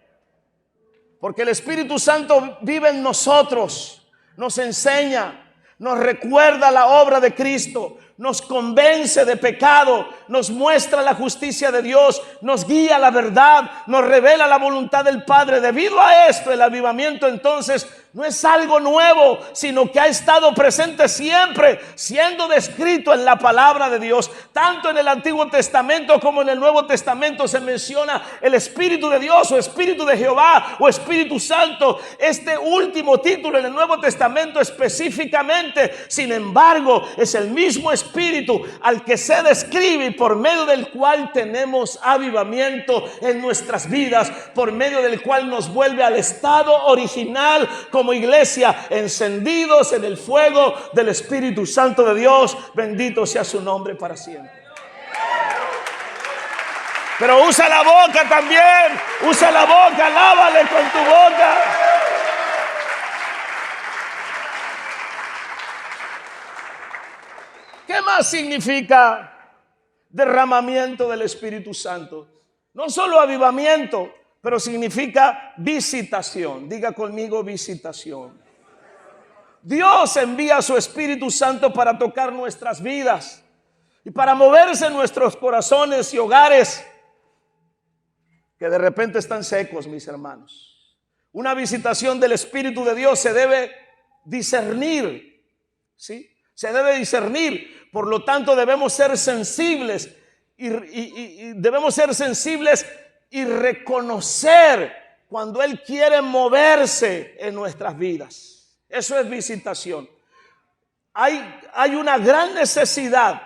Porque el Espíritu Santo vive en nosotros, nos enseña, nos recuerda la obra de Cristo, nos convence de pecado, nos muestra la justicia de Dios, nos guía a la verdad, nos revela la voluntad del Padre. Debido a esto, el avivamiento entonces no es algo nuevo, sino que ha estado presente siempre, siendo descrito en la palabra de Dios. Tanto en el Antiguo Testamento como en el Nuevo Testamento se menciona el Espíritu de Dios, o Espíritu de Jehová, o Espíritu Santo. Este último título en el Nuevo Testamento específicamente, sin embargo, es el mismo Espíritu al que se describe y por medio del cual tenemos avivamiento en nuestras vidas, por medio del cual nos vuelve al estado original como iglesia, encendidos en el fuego del Espíritu Santo de Dios. Bendito sea su nombre para siempre. Pero usa la boca también. Usa la boca, alábale con tu boca. ¿Qué más significa derramamiento del Espíritu Santo? No solo avivamiento, pero significa visitación. Diga conmigo, visitación. Dios envía a su Espíritu Santo para tocar nuestras vidas y para moverse en nuestros corazones y hogares que de repente están secos, mis hermanos. Una visitación del Espíritu de Dios se debe discernir, ¿sí? Se debe discernir. Por lo tanto, debemos ser sensibles y debemos ser sensibles y reconocer cuando Él quiere moverse en nuestras vidas. Eso es visitación. Hay una gran necesidad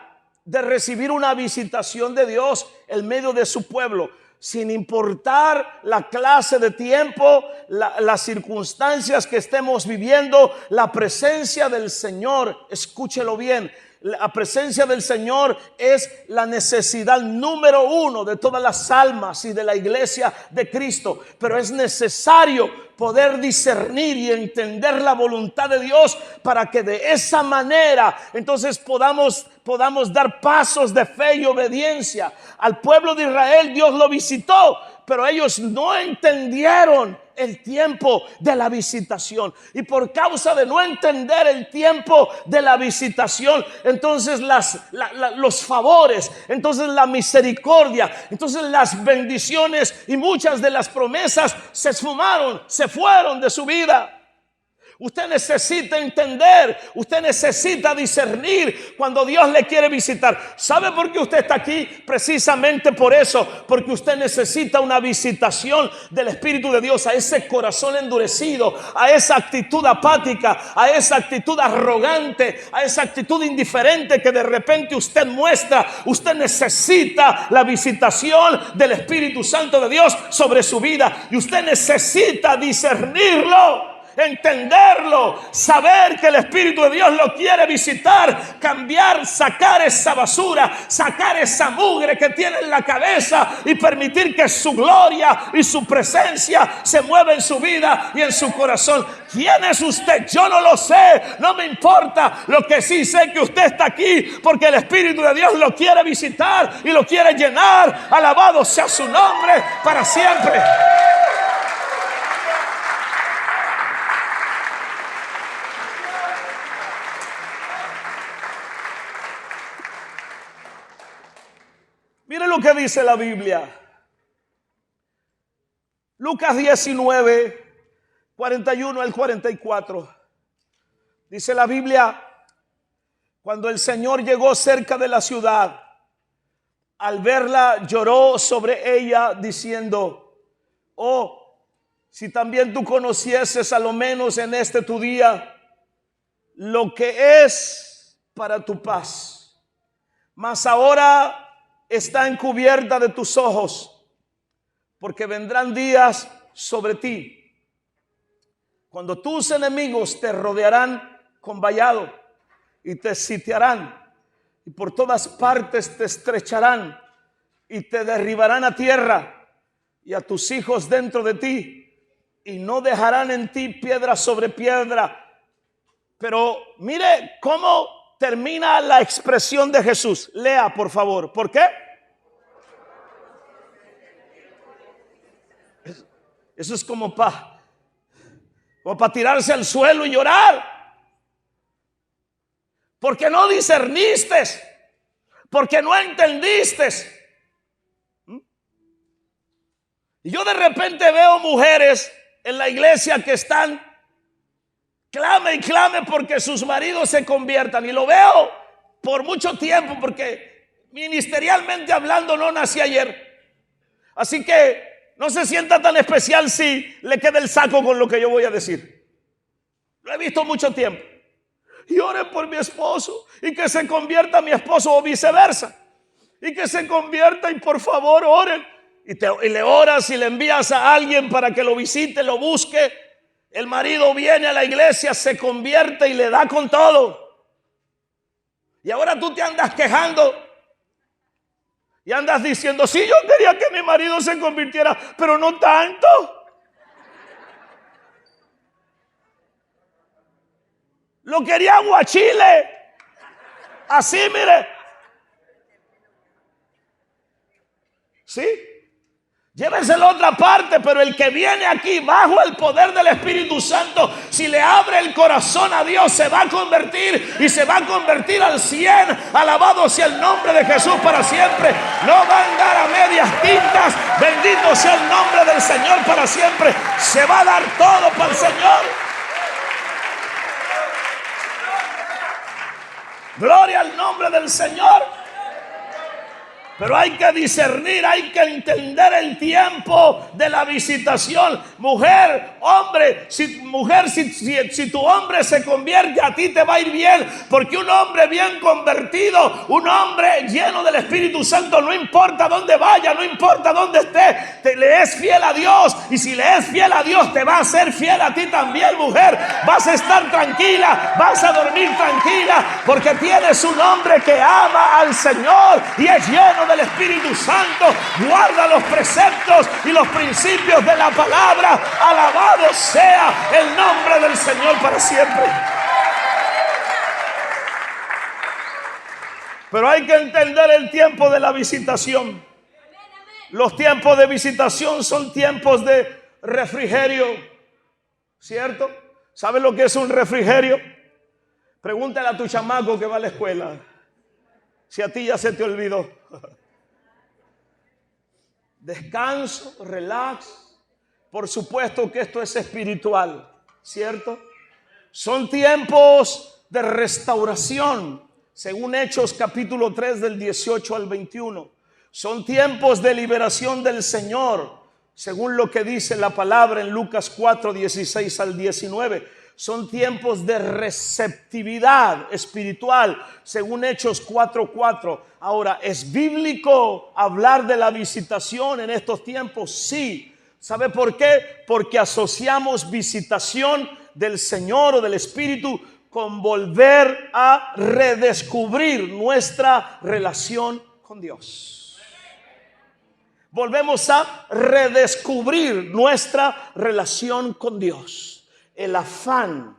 de recibir una visitación de Dios en medio de su pueblo, sin importar la clase de tiempo, las circunstancias que estemos viviendo. La presencia del Señor, escúchelo bien, la presencia del Señor es la necesidad número uno de todas las almas y de la iglesia de Cristo. Pero es necesario poder discernir y entender la voluntad de Dios para que de esa manera entonces podamos dar pasos de fe y obediencia. Al pueblo de Israel Dios lo visitó, pero ellos no entendieron el tiempo de la visitación, y por causa de no entender el tiempo de la visitación, entonces los favores, entonces la misericordia, entonces las bendiciones y muchas de las promesas se esfumaron, se fueron de su vida. Usted necesita entender, usted necesita discernir cuando Dios le quiere visitar. ¿Sabe por qué usted está aquí? Precisamente por eso, porque usted necesita una visitación del Espíritu de Dios a ese corazón endurecido, a esa actitud apática, a esa actitud arrogante, a esa actitud indiferente que de repente usted muestra. Usted necesita la visitación del Espíritu Santo de Dios sobre su vida, y usted necesita discernirlo, entenderlo, saber que el Espíritu de Dios lo quiere visitar, cambiar, sacar esa basura, sacar esa mugre que tiene en la cabeza y permitir que su gloria y su presencia se mueva en su vida y en su corazón. ¿Quién es usted? Yo no lo sé, no me importa. Lo que sí sé que usted está aquí porque el Espíritu de Dios lo quiere visitar y lo quiere llenar. Alabado sea su nombre para siempre. Mire lo que dice la Biblia. Lucas 19, 41 al 44. Dice la Biblia: cuando el Señor llegó cerca de la ciudad, al verla lloró sobre ella diciendo: oh, si también tú conocieses a lo menos en este tu día lo que es para tu paz. Mas ahora está encubierta de tus ojos, porque vendrán días sobre ti cuando tus enemigos te rodearán con vallado y te sitiarán, y por todas partes te estrecharán y te derribarán a tierra y a tus hijos dentro de ti, y no dejarán en ti piedra sobre piedra. Pero mire cómo termina la expresión de Jesús. Lea, por favor. ¿Por qué? Eso es como para tirarse al suelo y llorar. Porque no discerniste, porque no entendiste. Y yo de repente veo mujeres en la iglesia que están clame y clame porque sus maridos se conviertan, y lo veo por mucho tiempo, porque ministerialmente hablando no nací ayer. Así que no se sienta tan especial si le queda el saco con lo que yo voy a decir. Lo he visto mucho tiempo. Y ore por mi esposo y que se convierta mi esposo, o viceversa, y que se convierta, y por favor oren. Y le oras y le envías a alguien para que lo visite, lo busque. El marido viene a la iglesia, se convierte y le da con todo. Y ahora tú te andas quejando Y andas diciendo, sí, yo quería que mi marido se convirtiera, pero no tanto. Lo quería aguachile. Así, mire. ¿Sí? Llévenselo a otra parte, pero el que viene aquí bajo el poder del Espíritu Santo, si le abre el corazón a Dios, se va a convertir y se va a convertir al 100. Alabado sea el nombre de Jesús para siempre. No va a andar a medias tintas. Bendito sea el nombre del Señor para siempre. Se va a dar todo para el Señor. Gloria al nombre del Señor. Pero hay que discernir, hay que entender el tiempo de la visitación. Mujer, hombre, si tu hombre se convierte, a ti te va a ir bien. Porque un hombre bien convertido, un hombre lleno del Espíritu Santo, no importa dónde vaya, no importa dónde esté, le es fiel a Dios. Y si le es fiel a Dios, te va a ser fiel a ti también, mujer. Vas a estar tranquila, vas a dormir tranquila, porque tienes un hombre que ama al Señor y es lleno del Espíritu Santo, guarda los preceptos y los principios de la palabra. Alabado sea el nombre del Señor para siempre. Pero hay que entender el tiempo de la visitación. Los tiempos de visitación son tiempos de refrigerio, ¿cierto? ¿Sabes lo que es un refrigerio? Pregúntale a tu chamaco que va a la escuela, si a ti ya se te olvidó. Descanso, relax. Por supuesto que esto es espiritual, ¿cierto? Son tiempos de restauración, según Hechos capítulo 3 del 18 al 21. Son tiempos de liberación del Señor, según lo que dice la palabra en Lucas 4, 16 al 19. Son tiempos de receptividad espiritual, según Hechos 4:4. Ahora, ¿es bíblico hablar de la visitación en estos tiempos? Sí. ¿Sabe por qué? Porque asociamos visitación del Señor o del Espíritu con volver a redescubrir nuestra relación con Dios. Volvemos a redescubrir nuestra relación con Dios. El afán,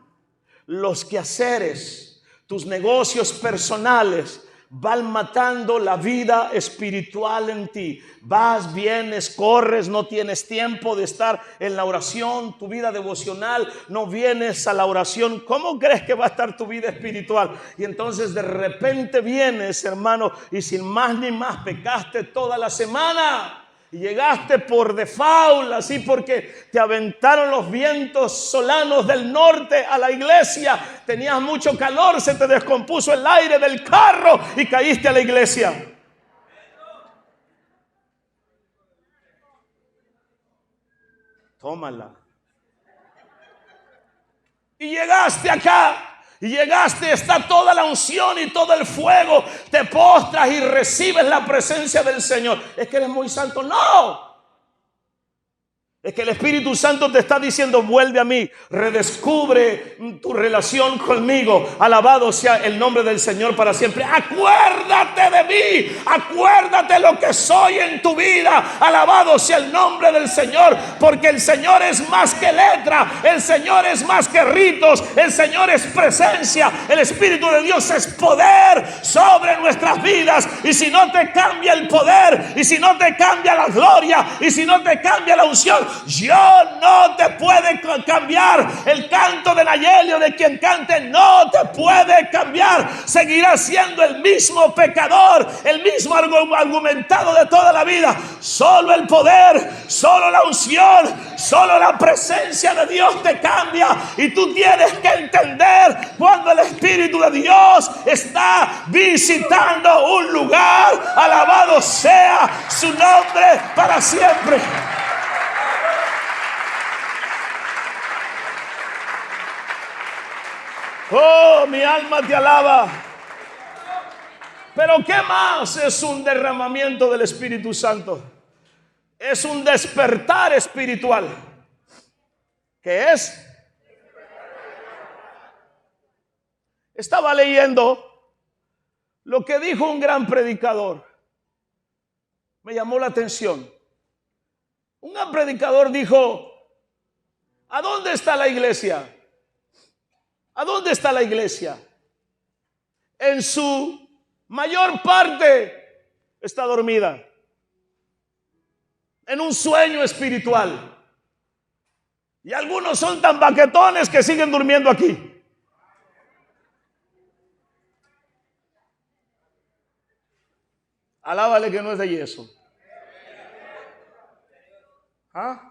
los quehaceres, tus negocios personales van matando la vida espiritual en ti. Vas, vienes, corres, no tienes tiempo de estar en la oración, tu vida devocional, no vienes a la oración. ¿Cómo crees que va a estar tu vida espiritual? Y entonces de repente vienes, hermano, y sin más ni más pecaste toda la semana. Y llegaste por default, así porque te aventaron los vientos solanos del norte a la iglesia. Tenías mucho calor, se te descompuso el aire del carro y caíste a la iglesia. Tómala. Y llegaste acá. Y llegaste, está toda la unción y todo el fuego. Te postras y recibes la presencia del Señor. ¿Es que eres muy santo? No. Es que el Espíritu Santo te está diciendo, vuelve a mí, redescubre tu relación conmigo. Alabado sea el nombre del Señor para siempre. Acuérdate de mí, acuérdate lo que soy en tu vida. Alabado sea el nombre del Señor, porque el Señor es más que letra, el Señor es más que ritos, el Señor es presencia. El Espíritu de Dios es poder sobre nuestras vidas. Y si no te cambia el poder, y si no te cambia la gloria, y si no te cambia la unción, yo no te puede cambiar. El canto de Nayeli o de quien cante no te puede cambiar. Seguirás siendo el mismo pecador, el mismo argumentado de toda la vida. Solo el poder, solo la unción, solo la presencia de Dios te cambia. Y tú tienes que entender cuando el Espíritu de Dios está visitando un lugar. Alabado sea su nombre para siempre. Oh, mi alma te alaba. Pero ¿qué más es un derramamiento del Espíritu Santo? Es un despertar espiritual. ¿Qué es? Estaba leyendo lo que dijo un gran predicador. me llamó la atención. Un gran predicador dijo: ¿a dónde está la iglesia? ¿A dónde está la iglesia? En su mayor parte está dormida, en un sueño espiritual. Y algunos son tan baquetones que siguen durmiendo aquí. Alábale que no es de yeso. ¿Ah?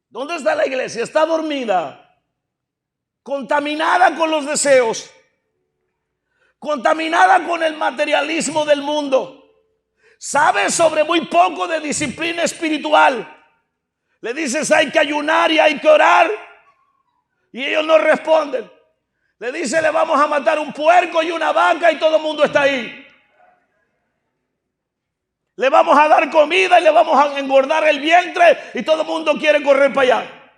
¿Dónde está la iglesia? Está dormida, contaminada con los deseos, contaminada con el materialismo del mundo. Sabe sobre muy poco de disciplina espiritual. Le dices: hay que ayunar y hay que orar, y ellos no responden. Le dice: le vamos a matar un puerco y una vaca, y todo el mundo está ahí. Le vamos a dar comida y le vamos a engordar el vientre, y todo el mundo quiere correr para allá.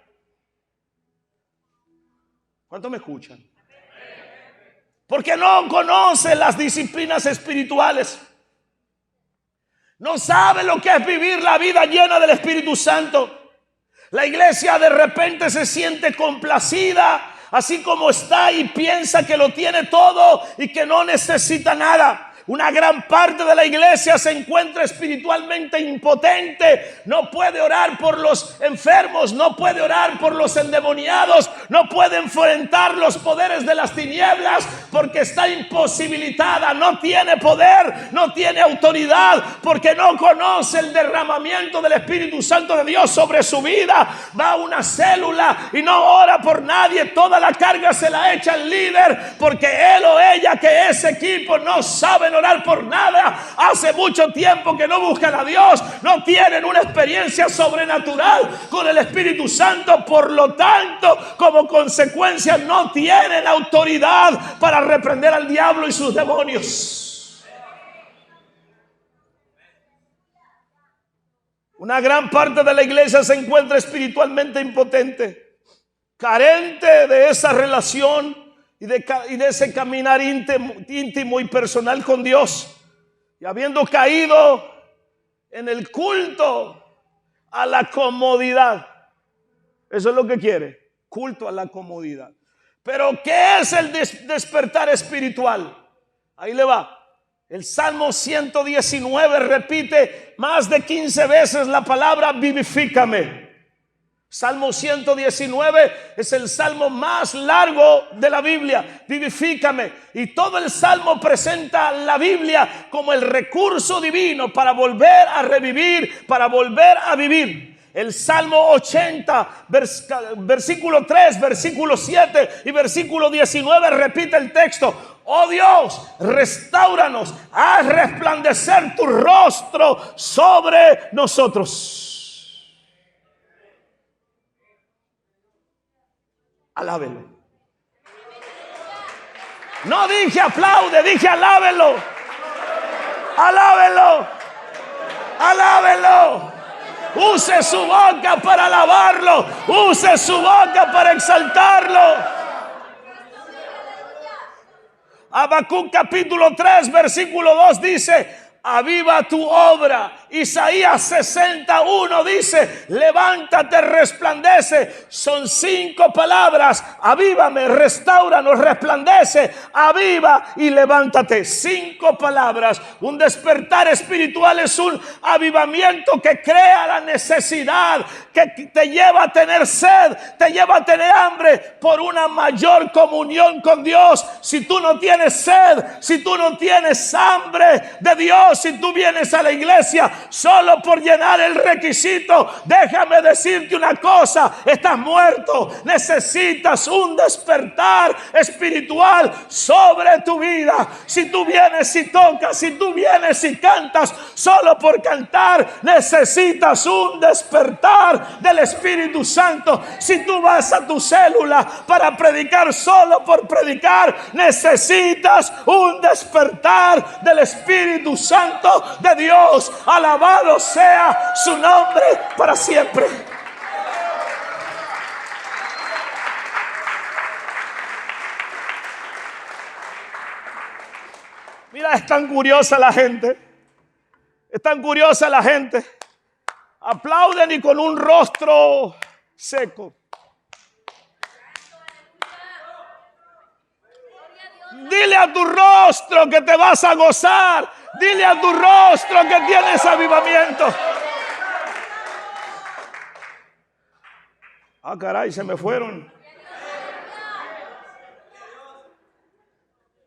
¿Cuántos me escuchan? Porque no conoce las disciplinas espirituales. No sabe lo que es vivir la vida llena del Espíritu Santo. La iglesia de repente se siente complacida así como está y piensa que lo tiene todo y que no necesita nada. Una gran parte de la iglesia se encuentra espiritualmente impotente. No puede orar por los enfermos, no puede orar por los endemoniados, no puede enfrentar los poderes de las tinieblas porque está imposibilitada. No tiene poder, no tiene autoridad, porque no conoce el derramamiento del Espíritu Santo de Dios sobre su vida. Va a una célula y no ora por nadie. Toda la carga se la echa el líder, porque él o ella, que ese equipo no saben orar por nada. Hace mucho tiempo que no buscan a Dios, no tienen una experiencia sobrenatural con el Espíritu Santo. Por lo tanto, como consecuencia, no tienen autoridad para reprender al diablo y sus demonios. Una gran parte de la iglesia se encuentra espiritualmente impotente, carente de esa relación y de ese caminar íntimo y personal con Dios. Y habiendo caído en el culto a la comodidad. Eso es lo que quiere, culto a la comodidad. Pero ¿qué es el despertar espiritual? Ahí le va. El Salmo 119 repite más de 15 veces la palabra vivifícame. Salmo 119 es el salmo más largo de la Biblia. Vivifícame. Y todo el salmo presenta la Biblia como el recurso divino para volver a revivir, para volver a vivir. El Salmo 80, versículo 3, versículo 7 y versículo 19 repite el texto: oh Dios, restáuranos, haz resplandecer tu rostro sobre nosotros. Alábelo. No dije aplaude, dije alábelo. Alábelo. Alábelo. Use su boca para alabarlo. Use su boca para exaltarlo. Habacuc capítulo 3 versículo 2 dice: aviva tu obra. Isaías 61 dice: levántate, resplandece. Son 5 palabras: avívame, restáuranos, resplandece, aviva y levántate. 5 palabras. Un despertar espiritual es un avivamiento que crea la necesidad, que te lleva a tener sed, te lleva a tener hambre por una mayor comunión con Dios. Si tú no tienes sed, si tú no tienes hambre de Dios, si tú vienes a la iglesia solo por llenar el requisito, déjame decirte una cosa: estás muerto. Necesitas un despertar espiritual sobre tu vida. Si tú vienes y tocas, si tú vienes y cantas solo por cantar, necesitas un despertar del Espíritu Santo. Si tú vas a tu célula para predicar solo por predicar, necesitas un despertar del Espíritu Santo de Dios. Alabado sea su nombre para siempre. Mira, es tan curiosa la gente. Es tan curiosa la gente. Aplauden y con un rostro seco. Dile a tu rostro que te vas a gozar. Dile a tu rostro que tienes avivamiento. Ah, caray, se me fueron.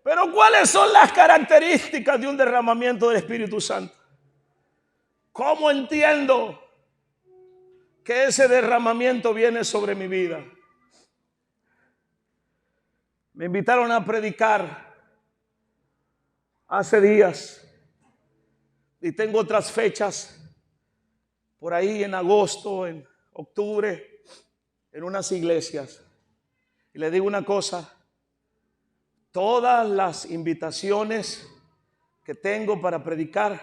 Pero ¿cuáles son las características de un derramamiento del Espíritu Santo? ¿Cómo entiendo que ese derramamiento viene sobre mi vida? Me invitaron a predicar hace días y tengo otras fechas por ahí en agosto, en octubre, en unas iglesias. Y le digo una cosa, todas las invitaciones que tengo para predicar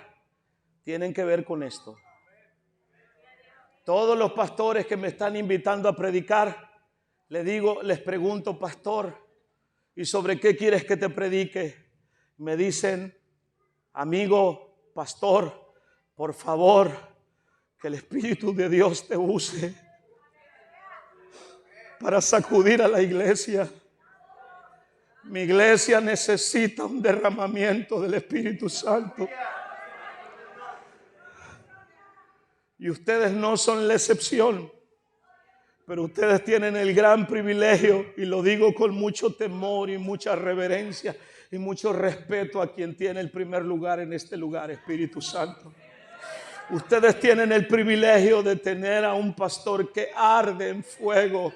tienen que ver con esto. Todos los pastores que me están invitando a predicar, les pregunto, pastor, ¿y sobre qué quieres que te predique? Me dicen, amigo pastor, por favor, que el Espíritu de Dios te use para sacudir a la iglesia. Mi iglesia necesita un derramamiento del Espíritu Santo. Y ustedes no son la excepción. Pero ustedes tienen el gran privilegio, y lo digo con mucho temor y mucha reverencia y mucho respeto a quien tiene el primer lugar en este lugar, Espíritu Santo. Ustedes tienen el privilegio de tener a un pastor que arde en fuego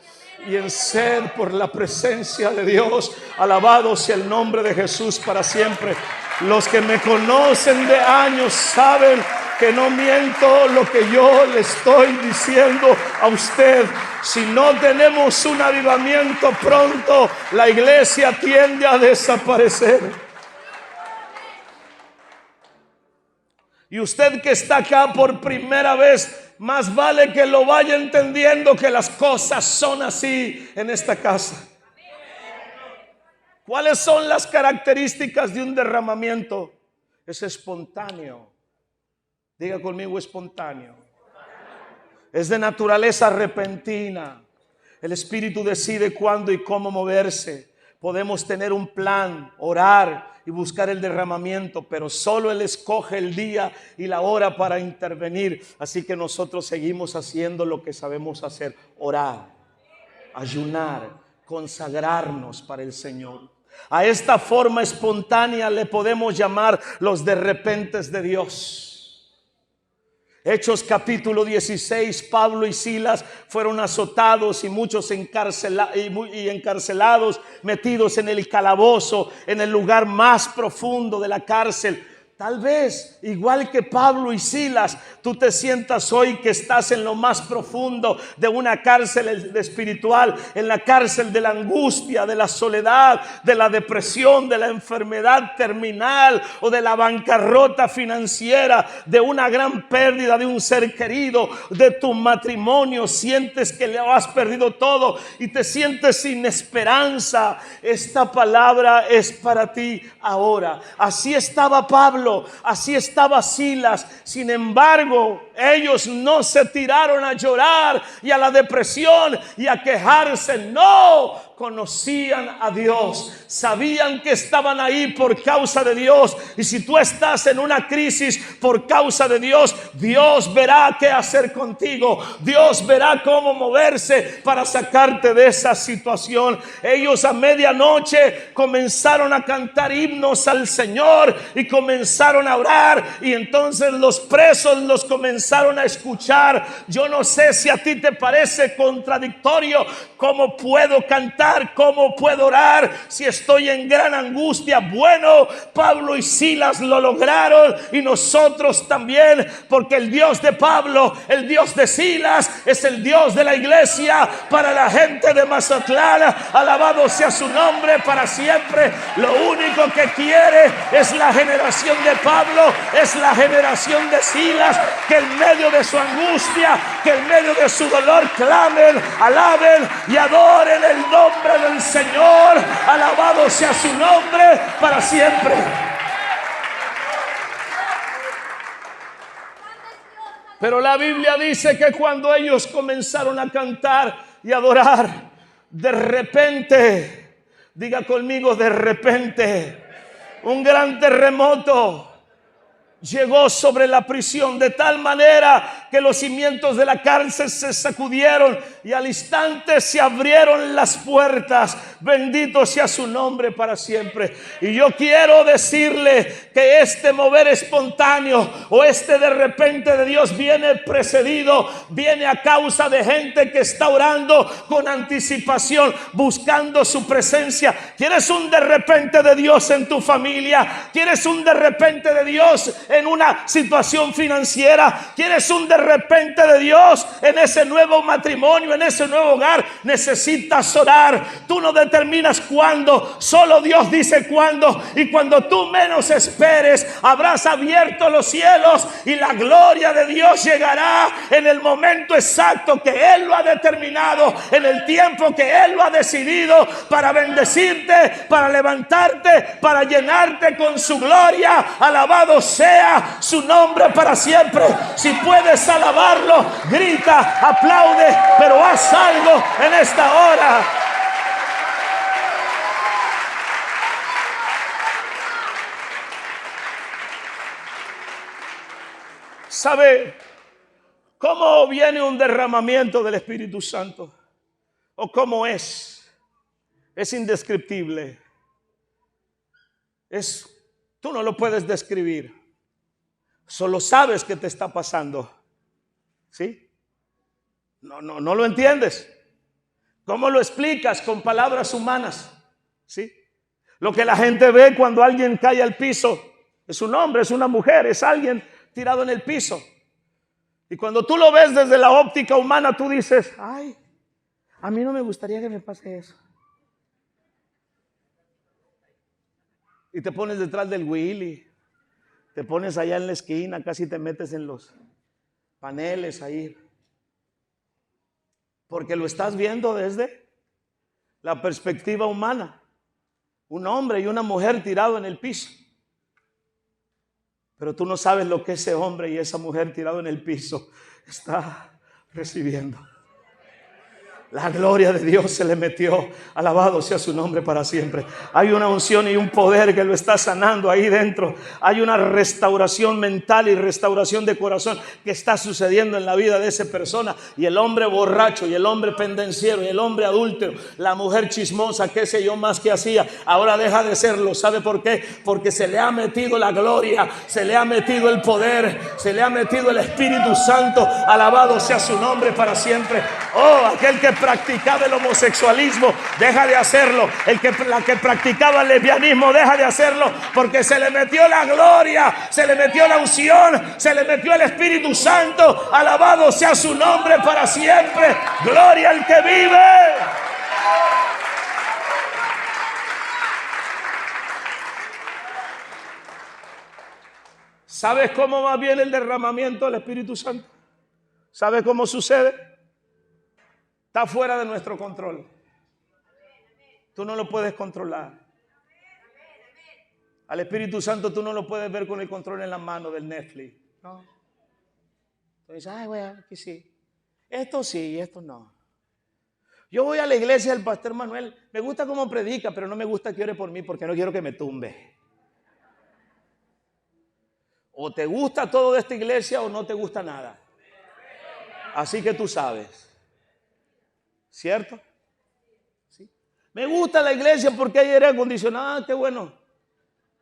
y en sed por la presencia de Dios. Alabado sea el nombre de Jesús para siempre. Los que me conocen de años saben que no miento lo que yo le estoy diciendo a usted. Si no tenemos un avivamiento pronto, la iglesia tiende a desaparecer. Y usted que está acá por primera vez, más vale que lo vaya entendiendo que las cosas son así en esta casa. ¿Cuáles son las características de un derramamiento? Es espontáneo. Diga conmigo, espontáneo. Es de naturaleza repentina. El Espíritu decide cuándo y cómo moverse. Podemos tener un plan, orar y buscar el derramamiento, pero solo Él escoge el día y la hora para intervenir. Así que nosotros seguimos haciendo lo que sabemos hacer: orar, ayunar, consagrarnos para el Señor. A esta forma espontánea le podemos llamar los de repentes de Dios. Hechos capítulo 16, Pablo y Silas fueron azotados y muchos encarcelados, metidos en el calabozo, en el lugar más profundo de la cárcel. Tal vez, igual que Pablo y Silas, tú te sientas hoy que estás en lo más profundo de una cárcel espiritual, en la cárcel de la angustia, de la soledad, de la depresión, de la enfermedad terminal o de la bancarrota financiera, de una gran pérdida de un ser querido, de tu matrimonio. Sientes que le has perdido todo y te sientes sin esperanza. Esta palabra es para ti ahora. Así estaba Pablo. Así estaba Silas. Sin embargo, ellos no se tiraron a llorar y a la depresión y a quejarse. No, conocían a Dios, sabían que estaban ahí por causa de Dios. Y si tú estás en una crisis por causa de Dios, Dios verá qué hacer contigo. Dios verá cómo moverse para sacarte de esa situación. Ellos a medianoche comenzaron a cantar himnos al Señor y comenzaron a orar, y entonces los presos los comenzaron a escuchar. Yo no sé si a ti te parece contradictorio. ¿Cómo puedo cantar? ¿Cómo puedo orar si estoy en gran angustia? Bueno, Pablo y Silas lo lograron, y nosotros también, porque el Dios de Pablo, el Dios de Silas, es el Dios de la iglesia para la gente de Mazatlán. Alabado sea su nombre para siempre. Lo único que quiere es la generación de Pablo, es la generación de Silas, que en medio de su angustia, que en medio de su dolor clamen, alaben y adoren el nombre del Señor. Alabado sea su nombre para siempre. Pero la Biblia dice que cuando ellos comenzaron a cantar y adorar, de repente, diga conmigo, de repente, un gran terremoto llegó sobre la prisión, de tal manera que los cimientos de la cárcel se sacudieron y al instante se abrieron las puertas. Bendito sea su nombre para siempre. Y yo quiero decirle que este mover espontáneo o este de repente de Dios viene precedido, viene a causa de gente que está orando con anticipación, buscando su presencia. ¿Quieres un de repente de Dios en tu familia? ¿Quieres un de repente de Dios en una situación financiera? ¿Quieres un de repente de Dios en ese nuevo matrimonio, en ese nuevo hogar? Necesitas orar. Tú no determinas cuándo, solo Dios dice cuándo. Y cuando tú menos esperes, habrás abierto los cielos y la gloria de Dios llegará en el momento exacto que Él lo ha determinado, en el tiempo que Él lo ha decidido, para bendecirte, para levantarte, para llenarte con su gloria. Alabado sea su nombre para siempre. Si puedes alabarlo, grita, aplaude, pero haz algo en esta hora. ¿Sabe cómo viene un derramamiento del Espíritu Santo? ¿O cómo es? Es indescriptible. Tú no lo puedes describir. Solo sabes que te está pasando. ¿Sí? No lo entiendes. ¿Cómo lo explicas? Con palabras humanas. ¿Sí? Lo que la gente ve cuando alguien cae al piso es un hombre, es una mujer, es alguien tirado en el piso. Y cuando tú lo ves desde la óptica humana, tú dices, ay, a mí no me gustaría que me pase eso. Y te pones detrás del Willy, te pones allá en la esquina, casi te metes en los paneles ahí. Porque lo estás viendo desde la perspectiva humana. Un hombre y una mujer tirado en el piso. Pero tú no sabes lo que ese hombre y esa mujer tirado en el piso está recibiendo. La gloria de Dios se le metió. Alabado sea su nombre para siempre. Hay una unción y un poder que lo está sanando ahí dentro. Hay una restauración mental y restauración de corazón que está sucediendo en la vida de esa persona. Y el hombre borracho, y el hombre pendenciero, y el hombre adúltero, la mujer chismosa, qué sé yo más que hacía, ahora deja de serlo. ¿Sabe por qué? Porque se le ha metido la gloria, se le ha metido el poder, se le ha metido el Espíritu Santo. Alabado sea su nombre para siempre. Oh, aquel que practicaba el homosexualismo, deja de hacerlo. La que practicaba el lesbianismo, deja de hacerlo, porque se le metió la gloria, se le metió la unción, se le metió el Espíritu Santo. Alabado sea su nombre para siempre. Gloria al que vive. ¿Sabes cómo va bien el derramamiento del Espíritu Santo? ¿Sabes cómo sucede? Está fuera de nuestro control. Tú no lo puedes controlar. Al Espíritu Santo tú no lo puedes ver con el control en la mano del Netflix. No. Entonces, ay, güey, aquí sí. Esto sí, esto no. Yo voy a la iglesia del pastor Manuel. Me gusta cómo predica, pero no me gusta que ore por mí porque no quiero que me tumbe. O te gusta todo de esta iglesia o no te gusta nada. Así que tú sabes. ¿Cierto? ¿Sí? Me gusta la iglesia porque hay aire acondicionado. Ah, qué bueno.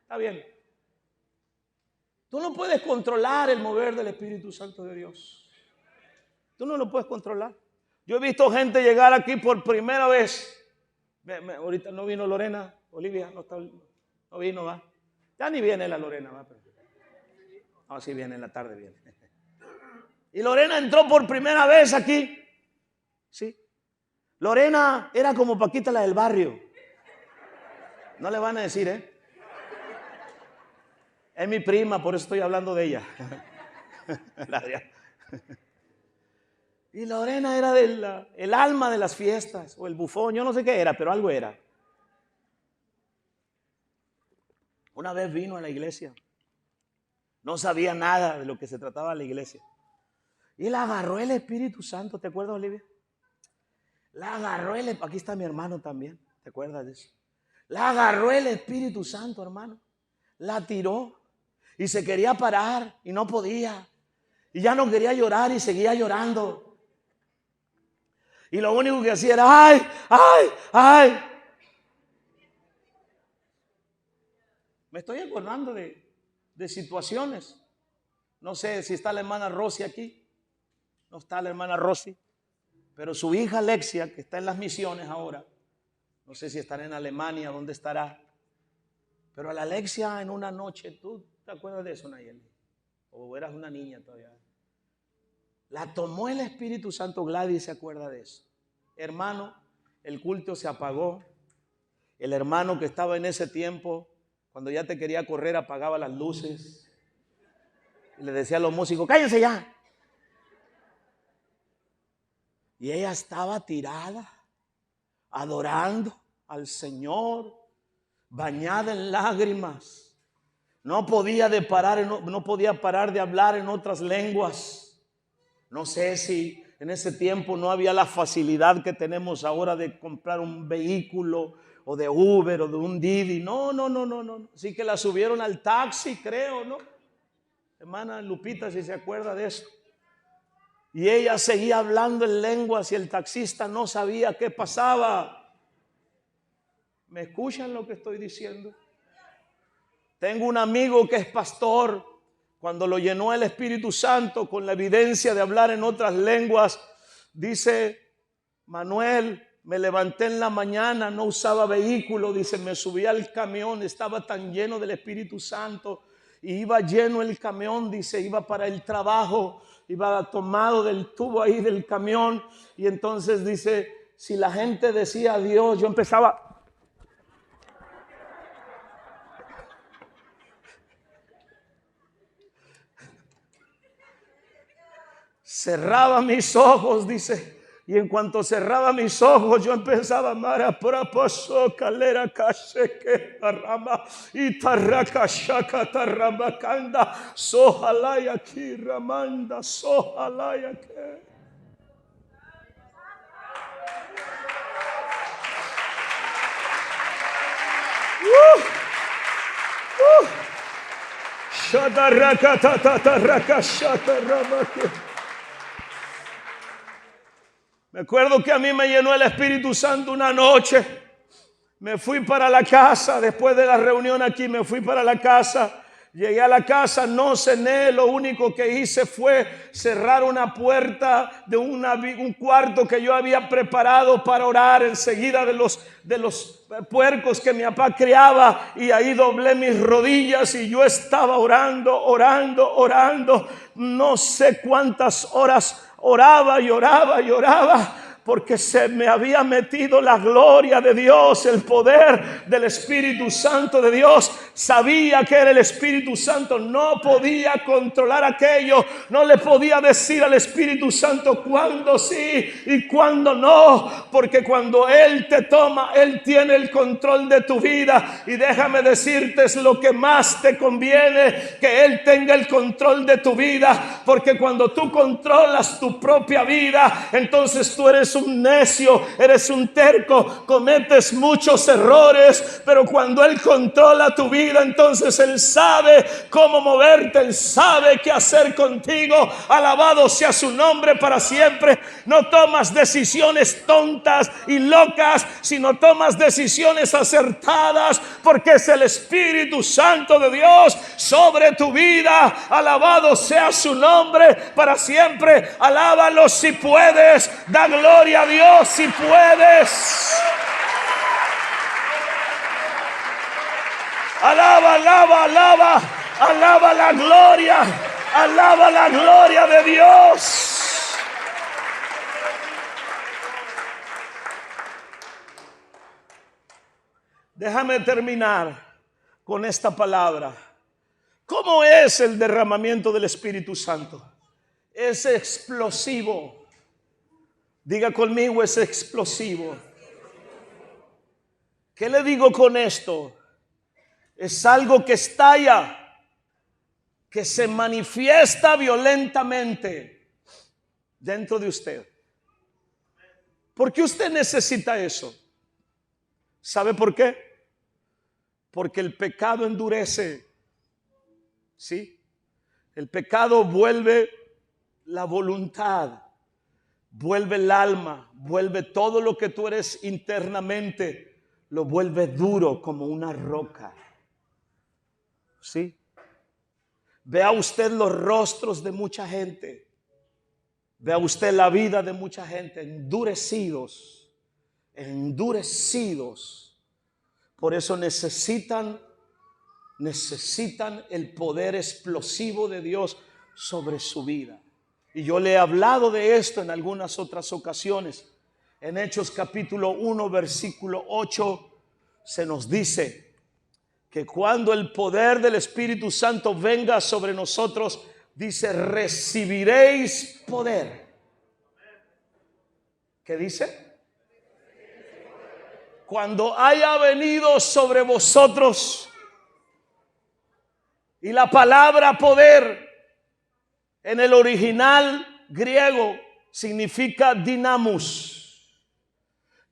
Está bien. Tú no puedes controlar el mover del Espíritu Santo de Dios. Tú no lo puedes controlar. Yo he visto gente llegar aquí por primera vez. Ahorita no vino Lorena, Olivia, no vino, va. Ya ni viene la Lorena, va. No, sí viene en la tarde, viene. Y Lorena entró por primera vez aquí. Sí. Lorena era como Paquita la del barrio. No le van a decir, ¿eh? Es mi prima, por eso estoy hablando de ella. Y Lorena era el alma de las fiestas, o el bufón, yo no sé qué era, pero algo era. Una vez vino a la iglesia. No sabía nada de lo que se trataba la iglesia. Y la agarró el Espíritu Santo. ¿Te acuerdas, Olivia? La agarró aquí está mi hermano también. ¿Te acuerdas de eso? La agarró el Espíritu Santo, hermano. La tiró. Y se quería parar y no podía. Y ya no quería llorar y seguía llorando. Y lo único que hacía era, ay, ay, ay. Me estoy acordando de situaciones. No sé si está la hermana Rosy aquí. No está la hermana Rosy. Pero su hija Alexia, que está en las misiones ahora. No sé si estará en Alemania, dónde estará. Pero a la Alexia en una noche, ¿tú te acuerdas de eso, Nayeli? ¿O eras una niña todavía? La tomó el Espíritu Santo. Gladys se acuerda de eso. Hermano, el culto se apagó. El hermano que estaba en ese tiempo, cuando ya te quería correr, apagaba las luces. Y le decía a los músicos, cállense ya. Y ella estaba tirada, adorando al Señor, bañada en lágrimas. No podía parar de hablar en otras lenguas. No sé si en ese tiempo no había la facilidad que tenemos ahora de comprar un vehículo o de Uber o de un Didi. No. Así que la subieron al taxi, creo, ¿no? Hermana Lupita, si se acuerda de eso. Y ella seguía hablando en lenguas y el taxista no sabía qué pasaba. ¿Me escuchan lo que estoy diciendo? Tengo un amigo que es pastor. Cuando lo llenó el Espíritu Santo con la evidencia de hablar en otras lenguas, dice, Manuel, me levanté en la mañana, no usaba vehículo, dice, me subí al camión, estaba tan lleno del Espíritu Santo y iba lleno el camión, dice, iba para el trabajo, iba tomado del tubo ahí del camión y entonces dice, si la gente decía adiós, yo empezaba... Cerraba mis ojos, dice, y en cuanto cerraba mis ojos, yo empezaba a amar a praposo, calera, cacheque, tarrama, y tarraca, shaca, tarrabacanda, sojalaya, ki, ramanda, sojalaya, que. Shatarraca, tatarraca, shatarramaque. Me acuerdo que a mí me llenó el Espíritu Santo una noche. Me fui para la casa, después de la reunión aquí, me fui para la casa. Llegué a la casa, no cené, lo único que hice fue cerrar una puerta de un cuarto que yo había preparado para orar enseguida de los puercos que mi papá criaba, y ahí doblé mis rodillas y yo estaba orando. No sé cuántas horas oraba, porque se me había metido la gloria de Dios, el poder del Espíritu Santo de Dios. Sabía que era el Espíritu Santo, no podía controlar aquello, no le podía decir al Espíritu Santo cuándo sí y cuándo no, porque cuando Él te toma, Él tiene el control de tu vida. Y déjame decirte, es lo que más te conviene, que Él tenga el control de tu vida, porque cuando tú controlas tu propia vida, entonces tú eres un necio, eres un terco, cometes muchos errores. Pero cuando Él controla tu vida, entonces Él sabe cómo moverte, Él sabe qué hacer contigo. Alabado sea su nombre para siempre. No tomas decisiones tontas y locas, sino tomas decisiones acertadas, porque es el Espíritu Santo de Dios sobre tu vida. Alabado sea su nombre para siempre. Alábalo si puedes, da gloria a Dios si puedes. Alaba la gloria, alaba la gloria de Dios. Déjame terminar con esta palabra. ¿Cómo es el derramamiento del Espíritu Santo? Es explosivo. Diga conmigo, es explosivo. ¿Qué le digo con esto? Es algo que estalla, que se manifiesta violentamente. dentro de usted. ¿Por qué usted necesita eso? ¿Sabe por qué? Porque el pecado endurece. ¿Sí? El pecado vuelve la voluntad, vuelve el alma, vuelve todo lo que tú eres internamente, lo vuelve duro como una roca. ¿Sí? Vea usted los rostros de mucha gente. Vea usted la vida de mucha gente, endurecidos. Por eso necesitan el poder explosivo de Dios sobre su vida. Y yo le he hablado de esto en algunas otras ocasiones. En Hechos capítulo 1 versículo 8 se nos dice que cuando el poder del Espíritu Santo venga sobre nosotros, dice, recibiréis poder. ¿Qué dice? Cuando haya venido sobre vosotros. Y la palabra poder en el original griego significa dinamos,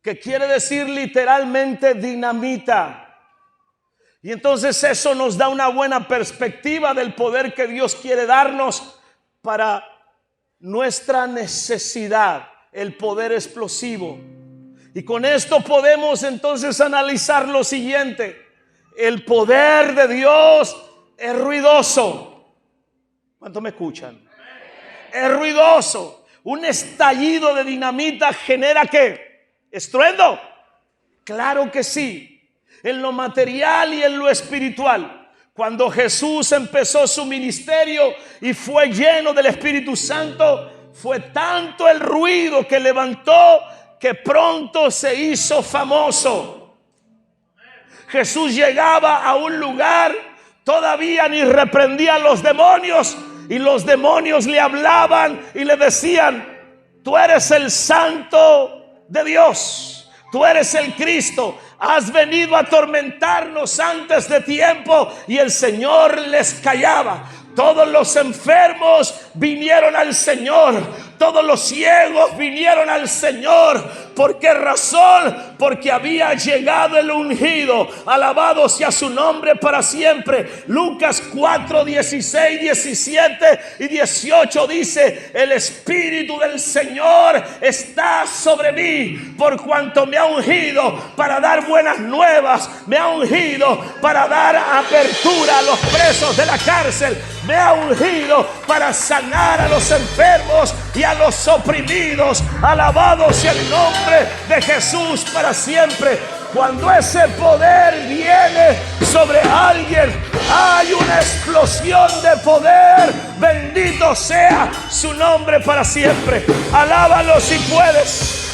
que quiere decir literalmente dinamita. Y entonces eso nos da una buena perspectiva del poder que Dios quiere darnos para nuestra necesidad, el poder explosivo. Y con esto podemos entonces analizar lo siguiente: el poder de Dios es ruidoso. ¿Cuántos me escuchan? Es ruidoso. Un estallido de dinamita genera ¿qué? ¿Estruendo? Claro que sí. En lo material y en lo espiritual. Cuando Jesús empezó su ministerio y fue lleno del Espíritu Santo, fue tanto el ruido que levantó que pronto se hizo famoso. Jesús llegaba a un lugar, todavía ni reprendía a los demonios, y los demonios le hablaban y le decían: tú eres el Santo de Dios, tú eres el Cristo, has venido a atormentarnos antes de tiempo. Y el Señor les callaba. Todos los enfermos vinieron al Señor, todos los ciegos vinieron al Señor. ¿Por qué razón? Porque había llegado el ungido. Alabado sea su nombre para siempre. Lucas 4, 16, 17 y 18 dice: el Espíritu del Señor está sobre mí, por cuanto me ha ungido para dar buenas nuevas, me ha ungido para dar apertura a los presos de la cárcel, me ha ungido para sanar a los enfermos y a los oprimidos. Alabado sea el nombre de Jesús para siempre. Cuando ese poder viene sobre alguien, hay una explosión de poder. Bendito sea su nombre para siempre. Alábalo si puedes.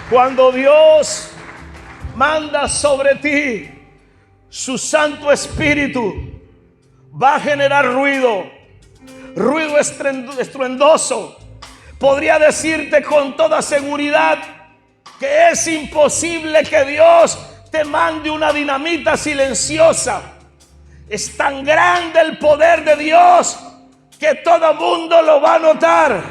Cuando Dios manda sobre ti su Santo Espíritu, va a generar ruido estruendoso. Podría decirte con toda seguridad que es imposible que Dios te mande una dinamita silenciosa. Es tan grande el poder de Dios que todo mundo lo va a notar.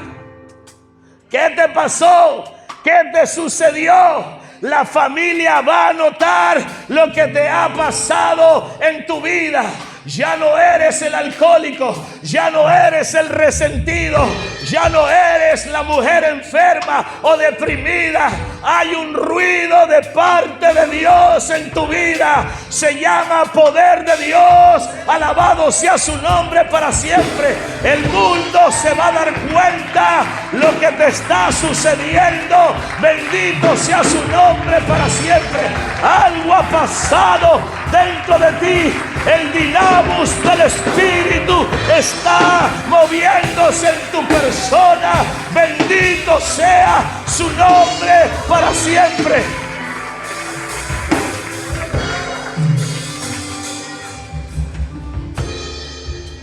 ¿Qué te pasó? ¿Qué te sucedió? La familia va a notar lo que te ha pasado en tu vida. Ya no eres el alcohólico, ya no eres el resentido, ya no eres la mujer enferma o deprimida. Hay un ruido de parte de Dios en tu vida. Se llama poder de Dios. Alabado sea su nombre para siempre. El mundo se va a dar cuenta lo que te está sucediendo. Bendito sea su nombre para siempre. Algo ha pasado dentro de ti. El dinamos del Espíritu está moviéndose en tu persona. Bendito sea su nombre para siempre.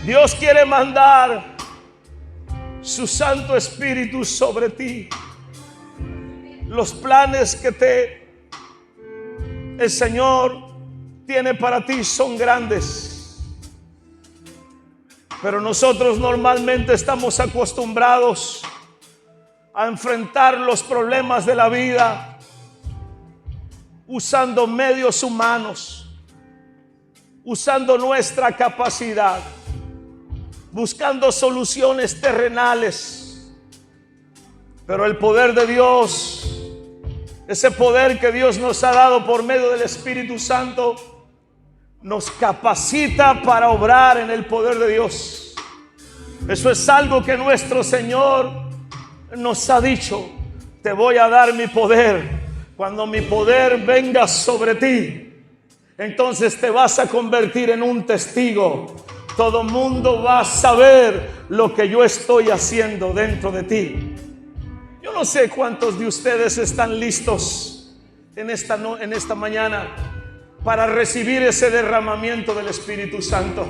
Dios quiere mandar su Santo Espíritu sobre ti. Los planes que el Señor tiene para ti son grandes. Pero nosotros normalmente estamos acostumbrados a enfrentar los problemas de la vida usando medios humanos, usando nuestra capacidad, buscando soluciones terrenales. Pero el poder de Dios, ese poder que Dios nos ha dado por medio del Espíritu Santo, nos capacita para obrar en el poder de Dios. Eso es algo que nuestro Señor nos ha dicho: te voy a dar mi poder. Cuando mi poder venga sobre ti, entonces te vas a convertir en un testigo. Todo mundo va a saber lo que yo estoy haciendo dentro de ti. Yo no sé cuántos de ustedes están listos en esta mañana para recibir ese derramamiento del Espíritu Santo.